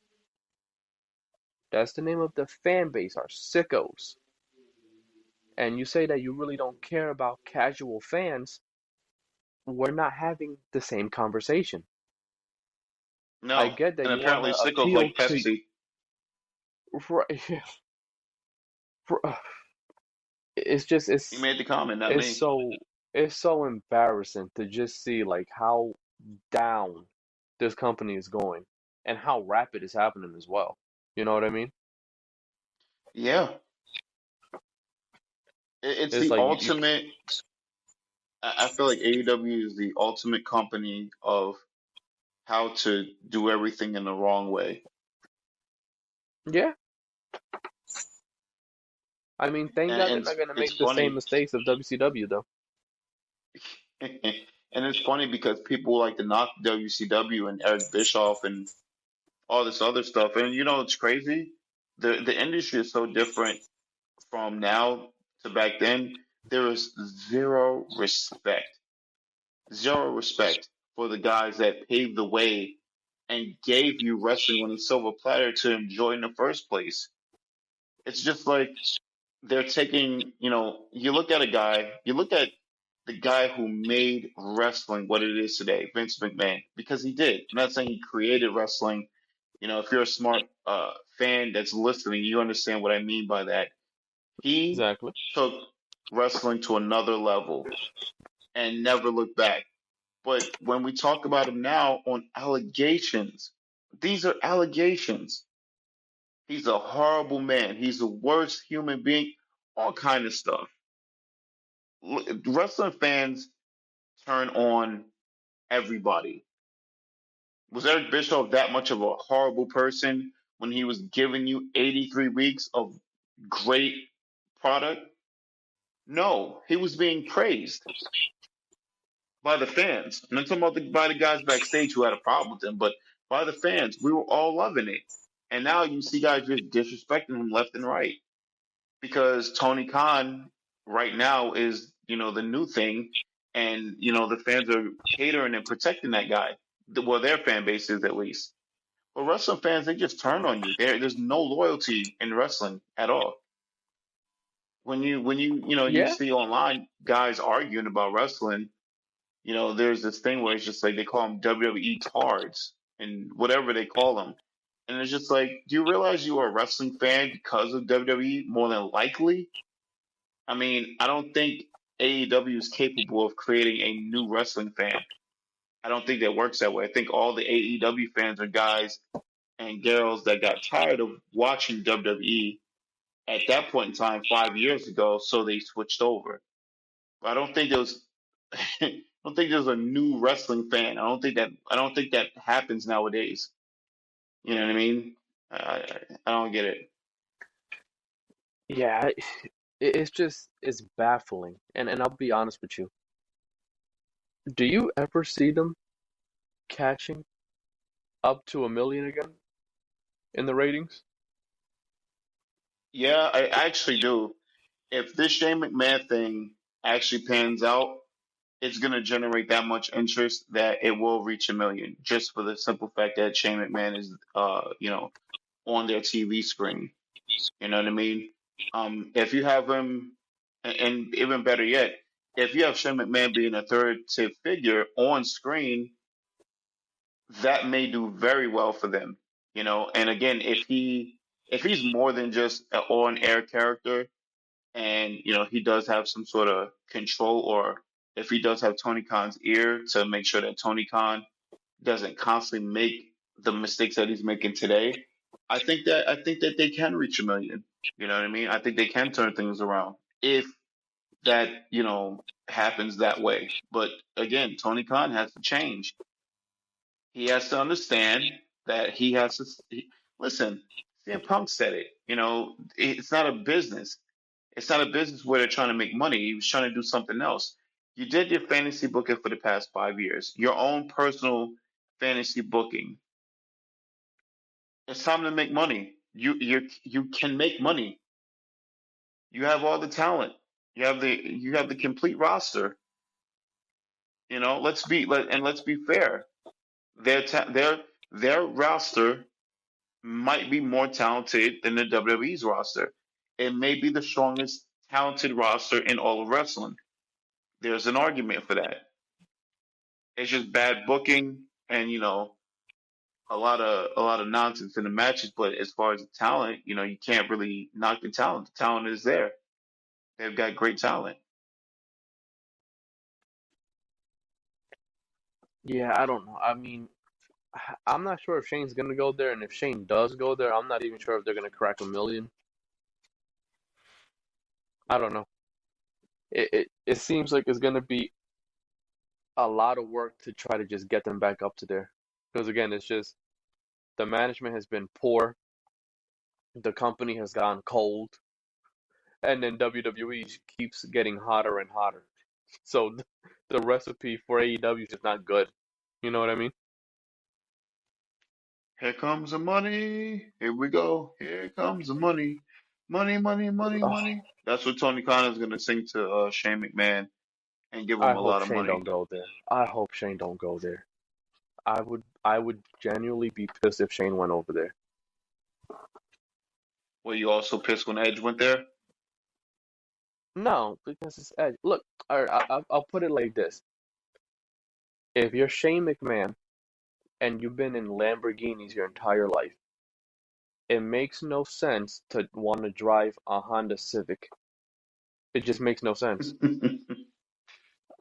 C: that's the name of the fan base, are sickos, and you say that you really don't care about casual fans, we're not having the same conversation. I
B: no.
C: get that
B: And
C: you want
B: apparently
C: to
B: sickles
C: appeal
B: like
C: to,
B: Pepsi.
C: right, it's just
B: He made the comment, not
C: it's
B: me.
C: so it's so embarrassing to just see like how down this company is going and how rapid it's happening as well. You know what I mean?
B: Yeah. It's
C: It's
B: the
C: like you
B: ultimate. I feel like AEW is the ultimate company of how to do everything in the wrong way.
C: yeah. I mean, thank God they're
B: And
C: not gonna
B: it's
C: make the same
B: funny.
C: mistakes of WCW though.
B: And it's funny because people like to knock WCW and Eric Bischoff and all this other stuff. And it's crazy. The industry is so different from now to back then. There is zero respect for the guys that paved the way and gave you wrestling on a silver platter to enjoy in the first place. It's just like they're taking, you look at the guy who made wrestling what it is today, Vince McMahon, because he did. I'm not saying he created wrestling. If you're a smart fan that's listening, you understand what I mean by that. He
C: Exactly.
B: took wrestling to another level and never looked back. But when we talk about him now on allegations, these are allegations. He's a horrible man. He's the worst human being. All kind of stuff. Wrestling fans turn on everybody. Was Eric Bischoff that much of a horrible person when he was giving you 83 weeks of great product? No, he was being praised by the fans. I'm not talking about by the guys backstage who had a problem with him, but by the fans. We were all loving it. And now you see guys just disrespecting him left and right because Tony Khan right now is, the new thing. And, the fans are catering and protecting that guy. Well, their fan base is at least. But wrestling fans, they just turn on you. There's no loyalty in wrestling at all. When you
C: Yeah.
B: see online guys arguing about wrestling, there's this thing where it's just like they call them WWE tards and whatever they call them. And it's just like, do you realize you are a wrestling fan because of WWE more than likely? I mean, I don't think AEW is capable of creating a new wrestling fan. I don't think that works that way. I think all the AEW fans are guys and girls that got tired of watching WWE at that point in time 5 years ago, so they switched over. I don't think there was I don't think there's a new wrestling fan. I don't think that happens nowadays. You know what I mean? I don't get it.
C: Yeah. It's just it's baffling. And I'll be honest with you. Do you ever see them catching up to 1 million again in the ratings?
B: Yeah, I actually do. If this Shane McMahon thing actually pans out, it's going to generate that much interest that it will reach 1 million, just for the simple fact that Shane McMahon is, on their TV screen. You know what I mean? If you have him, and even better yet, if you have Shane McMahon being a third tip figure on screen, that may do very well for them. And again, if he's more than just an on-air character, and he does have some sort of control, or if he does have Tony Khan's ear to make sure that Tony Khan doesn't constantly make the mistakes that he's making today, I think that they can reach a million. You know what I mean? I think they can turn things around if that happens that way. But again, Tony Khan has to change. He has to understand that he has to listen. CM Punk said it. It's not a business. It's not a business where they're trying to make money. He was trying to do something else. You did your fantasy booking for the past 5 years, your own personal fantasy booking. It's time to make money. You can make money. You have all the talent. You have the complete roster. Let's be fair. Their roster might be more talented than the WWE's roster. It may be the strongest talented roster in all of wrestling. There's an argument for that. It's just bad booking and a lot of nonsense in the matches. But as far as the talent, you can't really knock the talent. The talent is there. They've got great talent.
C: Yeah, I don't know. I mean, I'm not sure if Shane's gonna go there, and if Shane does go there, I'm not even sure if they're gonna crack a million. I don't know. It seems like it's gonna be a lot of work to try to just get them back up to there. Because again, it's just the management has been poor, the company has gone cold, and then WWE keeps getting hotter and hotter. So the recipe for AEW is just not good. You know what I mean?
B: Here comes the money. Here we go. Here comes the money. Money, money, money,
C: Oh,
B: money. That's what Tony Khan is going to sing to Shane McMahon and give
C: I
B: him a
C: hope
B: lot of
C: Shane don't
B: money.
C: go there. I hope Shane don't go there. I would genuinely be pissed if Shane went over there.
B: Were you also pissed when Edge went there?
C: No, because it's Edge. Look, I'll put it like this: if you're Shane McMahon and you've been in Lamborghinis your entire life, it makes no sense to want to drive a Honda Civic. It just makes no sense.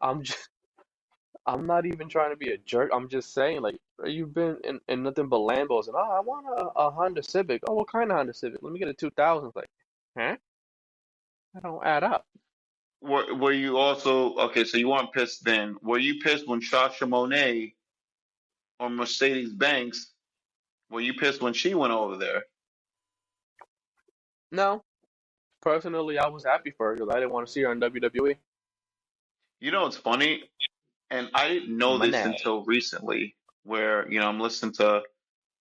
C: I'm just, I'm not even trying to be a jerk. I'm just saying, like, you've been in nothing but Lambos, and I want a Honda Civic. Oh, what kind of Honda Civic? Let me get a 2000. It's like, huh? That don't add up.
B: Were you also okay? So you weren't pissed then. Were you pissed when Sasha Monet or Mercedes Banks? Were you pissed when she went over there?
C: No, personally, I was happy for her because I didn't want to see her in WWE.
B: It's funny, and I didn't know this
C: Money.
B: until recently, where I'm listening to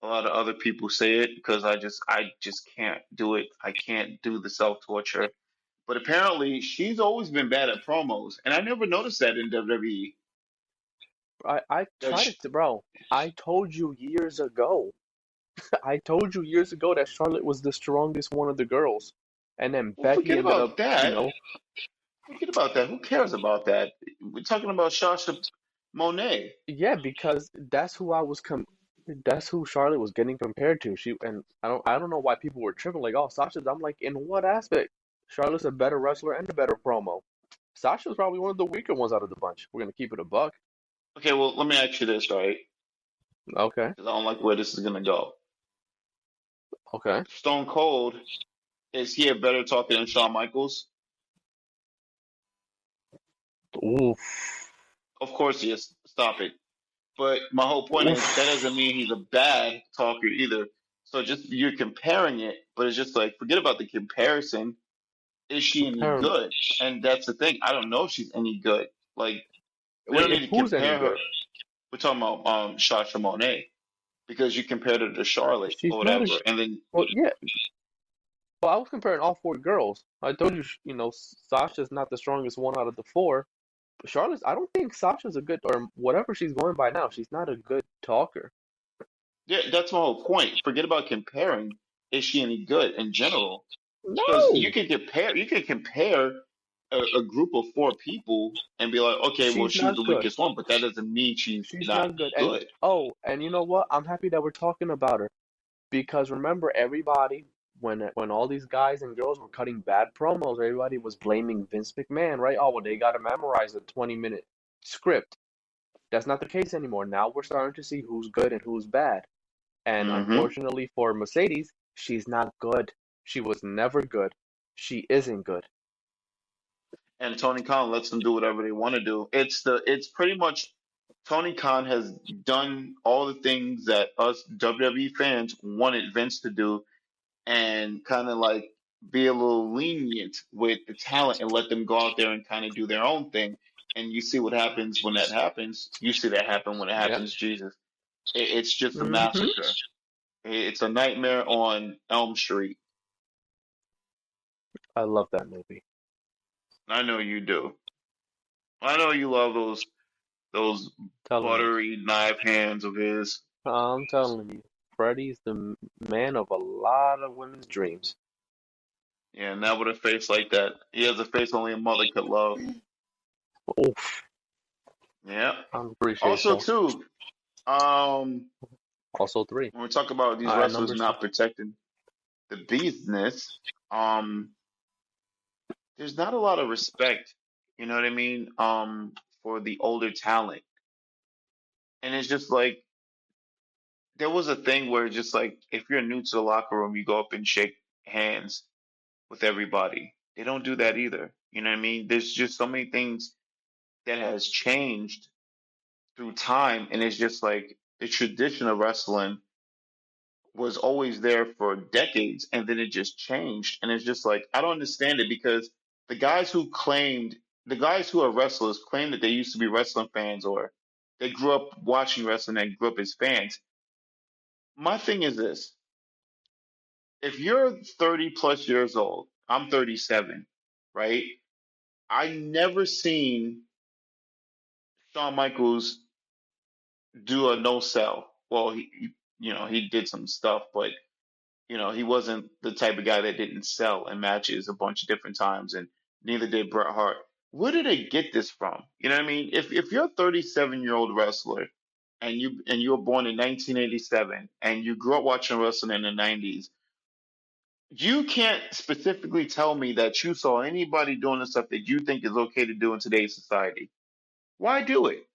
B: a lot of other people say it because I just can't do it. I can't do the self torture. But apparently, she's always been bad at promos, and I never noticed that in WWE.
C: I
B: That
C: tried it to, bro. I told you years ago. I told you years ago that Charlotte was the strongest one of the girls, and then
B: well,
C: Becky
B: forget
C: ended up,
B: about that. Forget about that. Who cares about that? We're talking about Sasha Monet.
C: yeah, because that's who Charlotte was getting compared to. And I don't know why people were tripping like, oh, Sasha's. I'm like, in what aspect? Charlotte's a better wrestler and a better promo. Sasha's probably one of the weaker ones out of the bunch. We're gonna keep it a buck.
B: Okay, well, let me ask you this, right?
C: Okay,
B: Because I don't like where this is gonna go.
C: okay.
B: Stone Cold, is he a better talker than Shawn Michaels?
C: Oof,
B: Of course he is. Stop it. But my whole point is that doesn't
C: oof.
B: mean he's a bad talker either. So just you're comparing it, but it's just like forget about the comparison. Is she any
C: Compare.
B: good? And that's the thing. I don't know if she's any good. Like we don't
C: Wait,
B: need to
C: who's any
B: compare her.
C: good?
B: We're talking about Sasha Monet because you compared her to Charlotte
C: She's
B: or
C: not
B: whatever,
C: as
B: and then
C: well. Yeah, well, I was comparing all four girls. I told you, Sasha's not the strongest one out of the four. But Charlotte's, I don't think Sasha's a good, or whatever she's going by now, she's not a good talker.
B: yeah, that's my whole point. Forget about comparing. Is she any good in general? Because
C: No,
B: you can compare a group of four people and be like, okay, well,
C: she's
B: she's
C: not
B: the
C: good.
B: weakest one, but that doesn't mean she's
C: She's
B: not
C: not good. And
B: good.
C: oh, and you know what? I'm happy that we're talking about her Because remember, everybody, when all these guys and girls were cutting bad promos, everybody was blaming Vince McMahon, right? Oh, well, they got to memorize a 20-minute script. That's not the case anymore. Now we're starting to see who's good and who's bad. And
B: Mm-hmm.
C: unfortunately for Mercedes, she's not good. She was never good. She isn't good.
B: And Tony Khan lets them do whatever they want to do. It's pretty much Tony Khan has done all the things that us WWE fans wanted Vince to do, and kind of like be a little lenient with the talent and let them go out there and kind of do their own thing. And you see what happens when that happens. You see that happen when it
C: Yeah.
B: happens. Jesus, it's just a
C: Hmm.
B: massacre. It's a nightmare on Elm Street.
C: I love that movie.
B: I know you do. I know you love those
C: Telling you.
B: buttery knife hands of his.
C: I'm telling you. Freddie's the man of a lot of women's dreams.
B: Yeah, not with a face like that. He has a face only a mother could love.
C: Oof.
B: Yeah.
C: I appreciate
B: Also,
C: that.
B: too, um,
C: Also 3.
B: when we talk about these
C: All right,
B: wrestlers
C: number 6.
B: not protecting the business, um, there's not a lot of respect. You know what I mean? For the older talent, and it's just like there was a thing where just like if you're new to the locker room, you go up and shake hands with everybody. They don't do that either. You know what I mean? There's just so many things that has changed through time, and it's just like the tradition of wrestling was always there for decades, and then it just changed, and it's just like I don't understand it because the guys who claimed the guys who are wrestlers claim that they used to be wrestling fans or they grew up watching wrestling and grew up as fans. My thing is this: if you're 30 plus years old, I'm 37, right? I never seen Shawn Michaels do a no sell. Well, he did some stuff, but he wasn't the type of guy that didn't sell in matches a bunch of different times, and neither did Bret Hart. Where did they get this from? You know what I mean? If you're a 37-year-old wrestler and you were born in 1987 and you grew up watching wrestling in the 90s, you can't specifically tell me that you saw anybody doing the stuff that you think is okay to do in today's society. Why do it?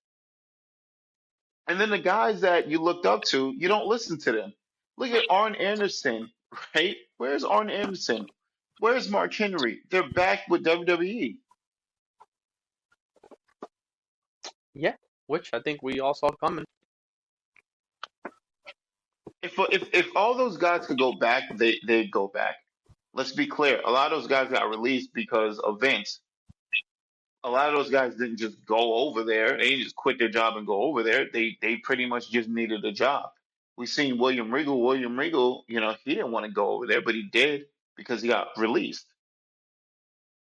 B: And then the guys that you looked up to, you don't listen to them. Look at Arn Anderson, right? Where's Arn Anderson? Where's Mark Henry? They're back with WWE.
C: Yeah, which I think we all saw coming.
B: If all those guys could go back, they'd go back. Let's be clear. A lot of those guys got released because of Vince. A lot of those guys didn't just go over there. They didn't just quit their job and go over there. They pretty much just needed a job. We seen William Regal. William Regal, he didn't want to go over there, but he did because he got released.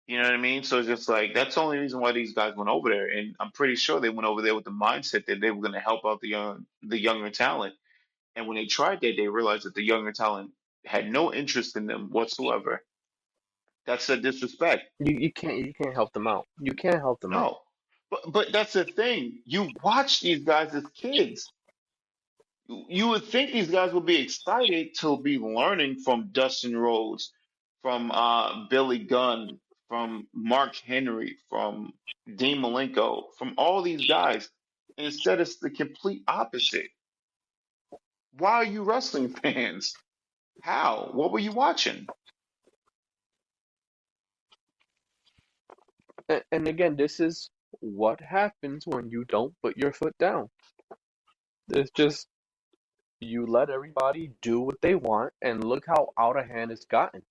B: You know what I mean? So it's just like that's the only reason why these guys went over there, and I'm pretty sure they went over there with the mindset that they were going to help out the younger talent. And when they tried that, they realized that the younger talent had no interest in them whatsoever. That's a disrespect.
C: You can't help them out. You can't help them out.
B: No, but that's the thing. You watch these guys as kids. You would think these guys would be excited to be learning from Dustin Rhodes, from Billy Gunn, from Mark Henry, from Dean Malenko, from all these guys. Instead, it's the complete opposite. Why are you wrestling fans? How? What were you watching?
C: And again, this is what happens when you don't put your foot down. It's just you let everybody do what they want, and look how out of hand it's gotten.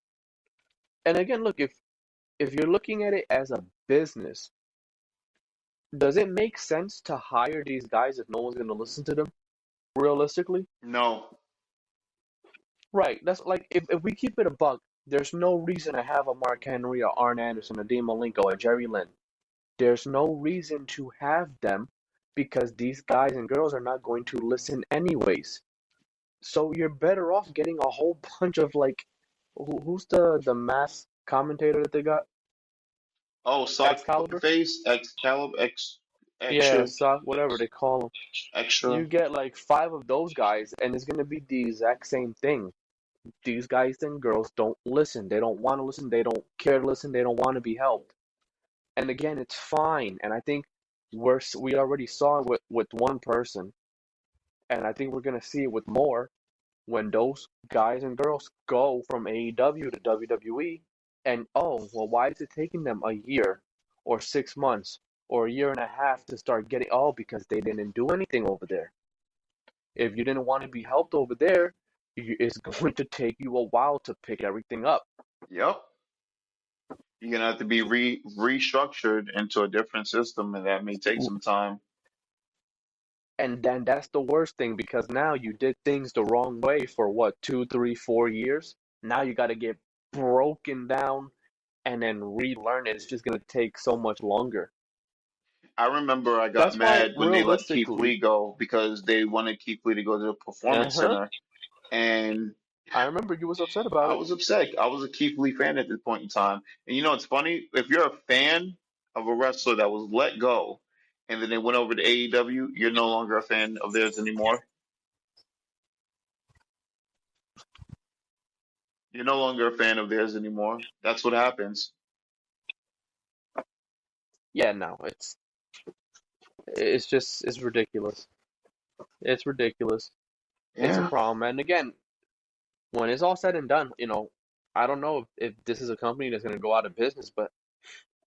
C: And again, look, if you're looking at it as a business, does it make sense to hire these guys if no one's going to listen to them? Realistically?
B: No.
C: Right. That's like if we keep it a buck, there's no reason to have a Mark Henry or Arn Anderson or Dean Malenko or Jerry Lynn. There's no reason to have them because these guys and girls are not going to listen anyways. So you're better off getting a whole bunch of like, who's the mass commentator that they got?
B: Oh, soft
C: Excalibur?
B: face, Excalibur, X.
C: Yeah,
B: extra,
C: sock, whatever they call them.
B: extra.
C: You get like 5 of those guys, and it's gonna be the exact same thing. These guys and girls don't listen. They don't want to listen. They don't care to listen. They don't want to be helped. And again, it's fine. And I think we already saw it with one person, and I think we're gonna see it with more when those guys and girls go from AEW to WWE. And oh, well, why is it taking them a year or 6 months or a year and a half to start getting? Oh, because they didn't do anything over there. If you didn't want to be helped over there, it's going to take you a while to pick everything up.
B: Yep. You're gonna have to be restructured into a different system, and that may take some time.
C: And then that's the worst thing because now you did things the wrong way for what, 2, 3, 4 years? Now you got to get broken down and then relearn it. It's just going to take so much longer.
B: I remember I got
C: That's why,
B: mad when they let Keith
C: realistically,
B: Lee go because they wanted Keith Lee to go to the Performance
C: uh-huh,
B: Center, and
C: I remember you was upset about
B: I
C: it.
B: was upset. I was a Keith Lee fan at this point in time. And you know, it's funny. If you're a fan of a wrestler that was let go and then they went over to AEW, you're no longer a fan of theirs anymore. You're no longer a fan of theirs anymore. That's what happens.
C: Yeah, no, it's ridiculous. It's ridiculous. It's a
B: Yeah.
C: problem. And again, when it's all said and done, I don't know if this is a company that's going to go out of business, but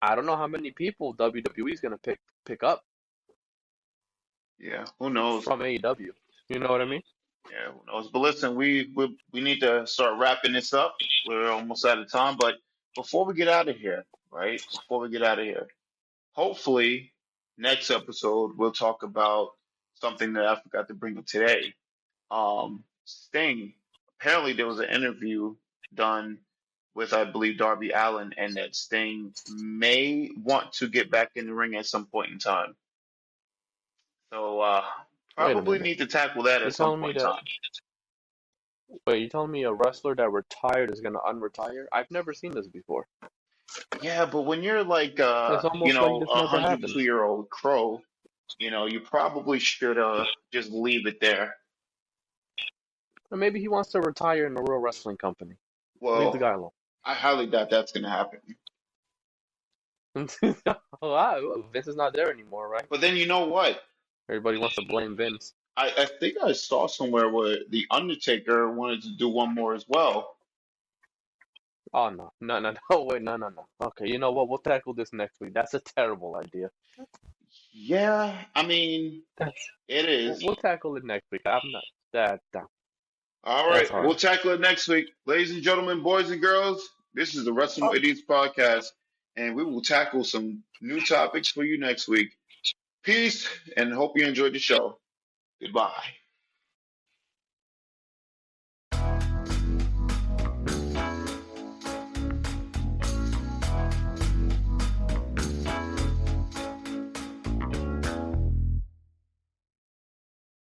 C: I don't know how many people WWE is going to pick up
B: Yeah. Who knows?
C: from AEW. You know what I mean?
B: Yeah, who knows? But listen, we need to start wrapping this up. We're almost out of time. But before we get out of here, right? Before we get out of here, hopefully next episode we'll talk about something that I forgot to bring up today. Sting. Apparently there was an interview done with I believe Darby Allin, and that Sting may want to get back in the ring at some point in time. So
C: Wait a
B: probably
C: minute.
B: need to tackle that
C: You're
B: at some
C: telling me
B: point in
C: that
B: time.
C: Wait, you telling me a wrestler that retired is going to unretire? I've never seen this before.
B: Yeah, but when you're like
C: It's almost like this
B: a
C: never
B: hundred
C: happened.
B: two year old crow, you probably should just leave it there.
C: Or maybe he wants to retire in a real wrestling company. Leave the
B: Well,
C: guy alone.
B: I highly doubt that's gonna happen.
C: Wow, Vince is not there anymore, right?
B: But then you know what?
C: Everybody wants to blame Vince.
B: I think I saw somewhere where the Undertaker wanted to do one more as well.
C: Oh no, no, no, no, wait, no, no, no. Okay, you know what? We'll tackle this next week. That's a terrible idea.
B: Yeah, I mean,
C: That's
B: it
C: we'll,
B: is.
C: we'll tackle it next week. I'm not that
B: All right,
C: that's
B: we'll
C: harsh.
B: tackle it next week. Ladies and gentlemen, boys and girls, this is the Wrestling
A: Oh,
B: with Idiots podcast, and we will tackle some new topics for you next week. Peace, and hope you enjoyed the show. Goodbye.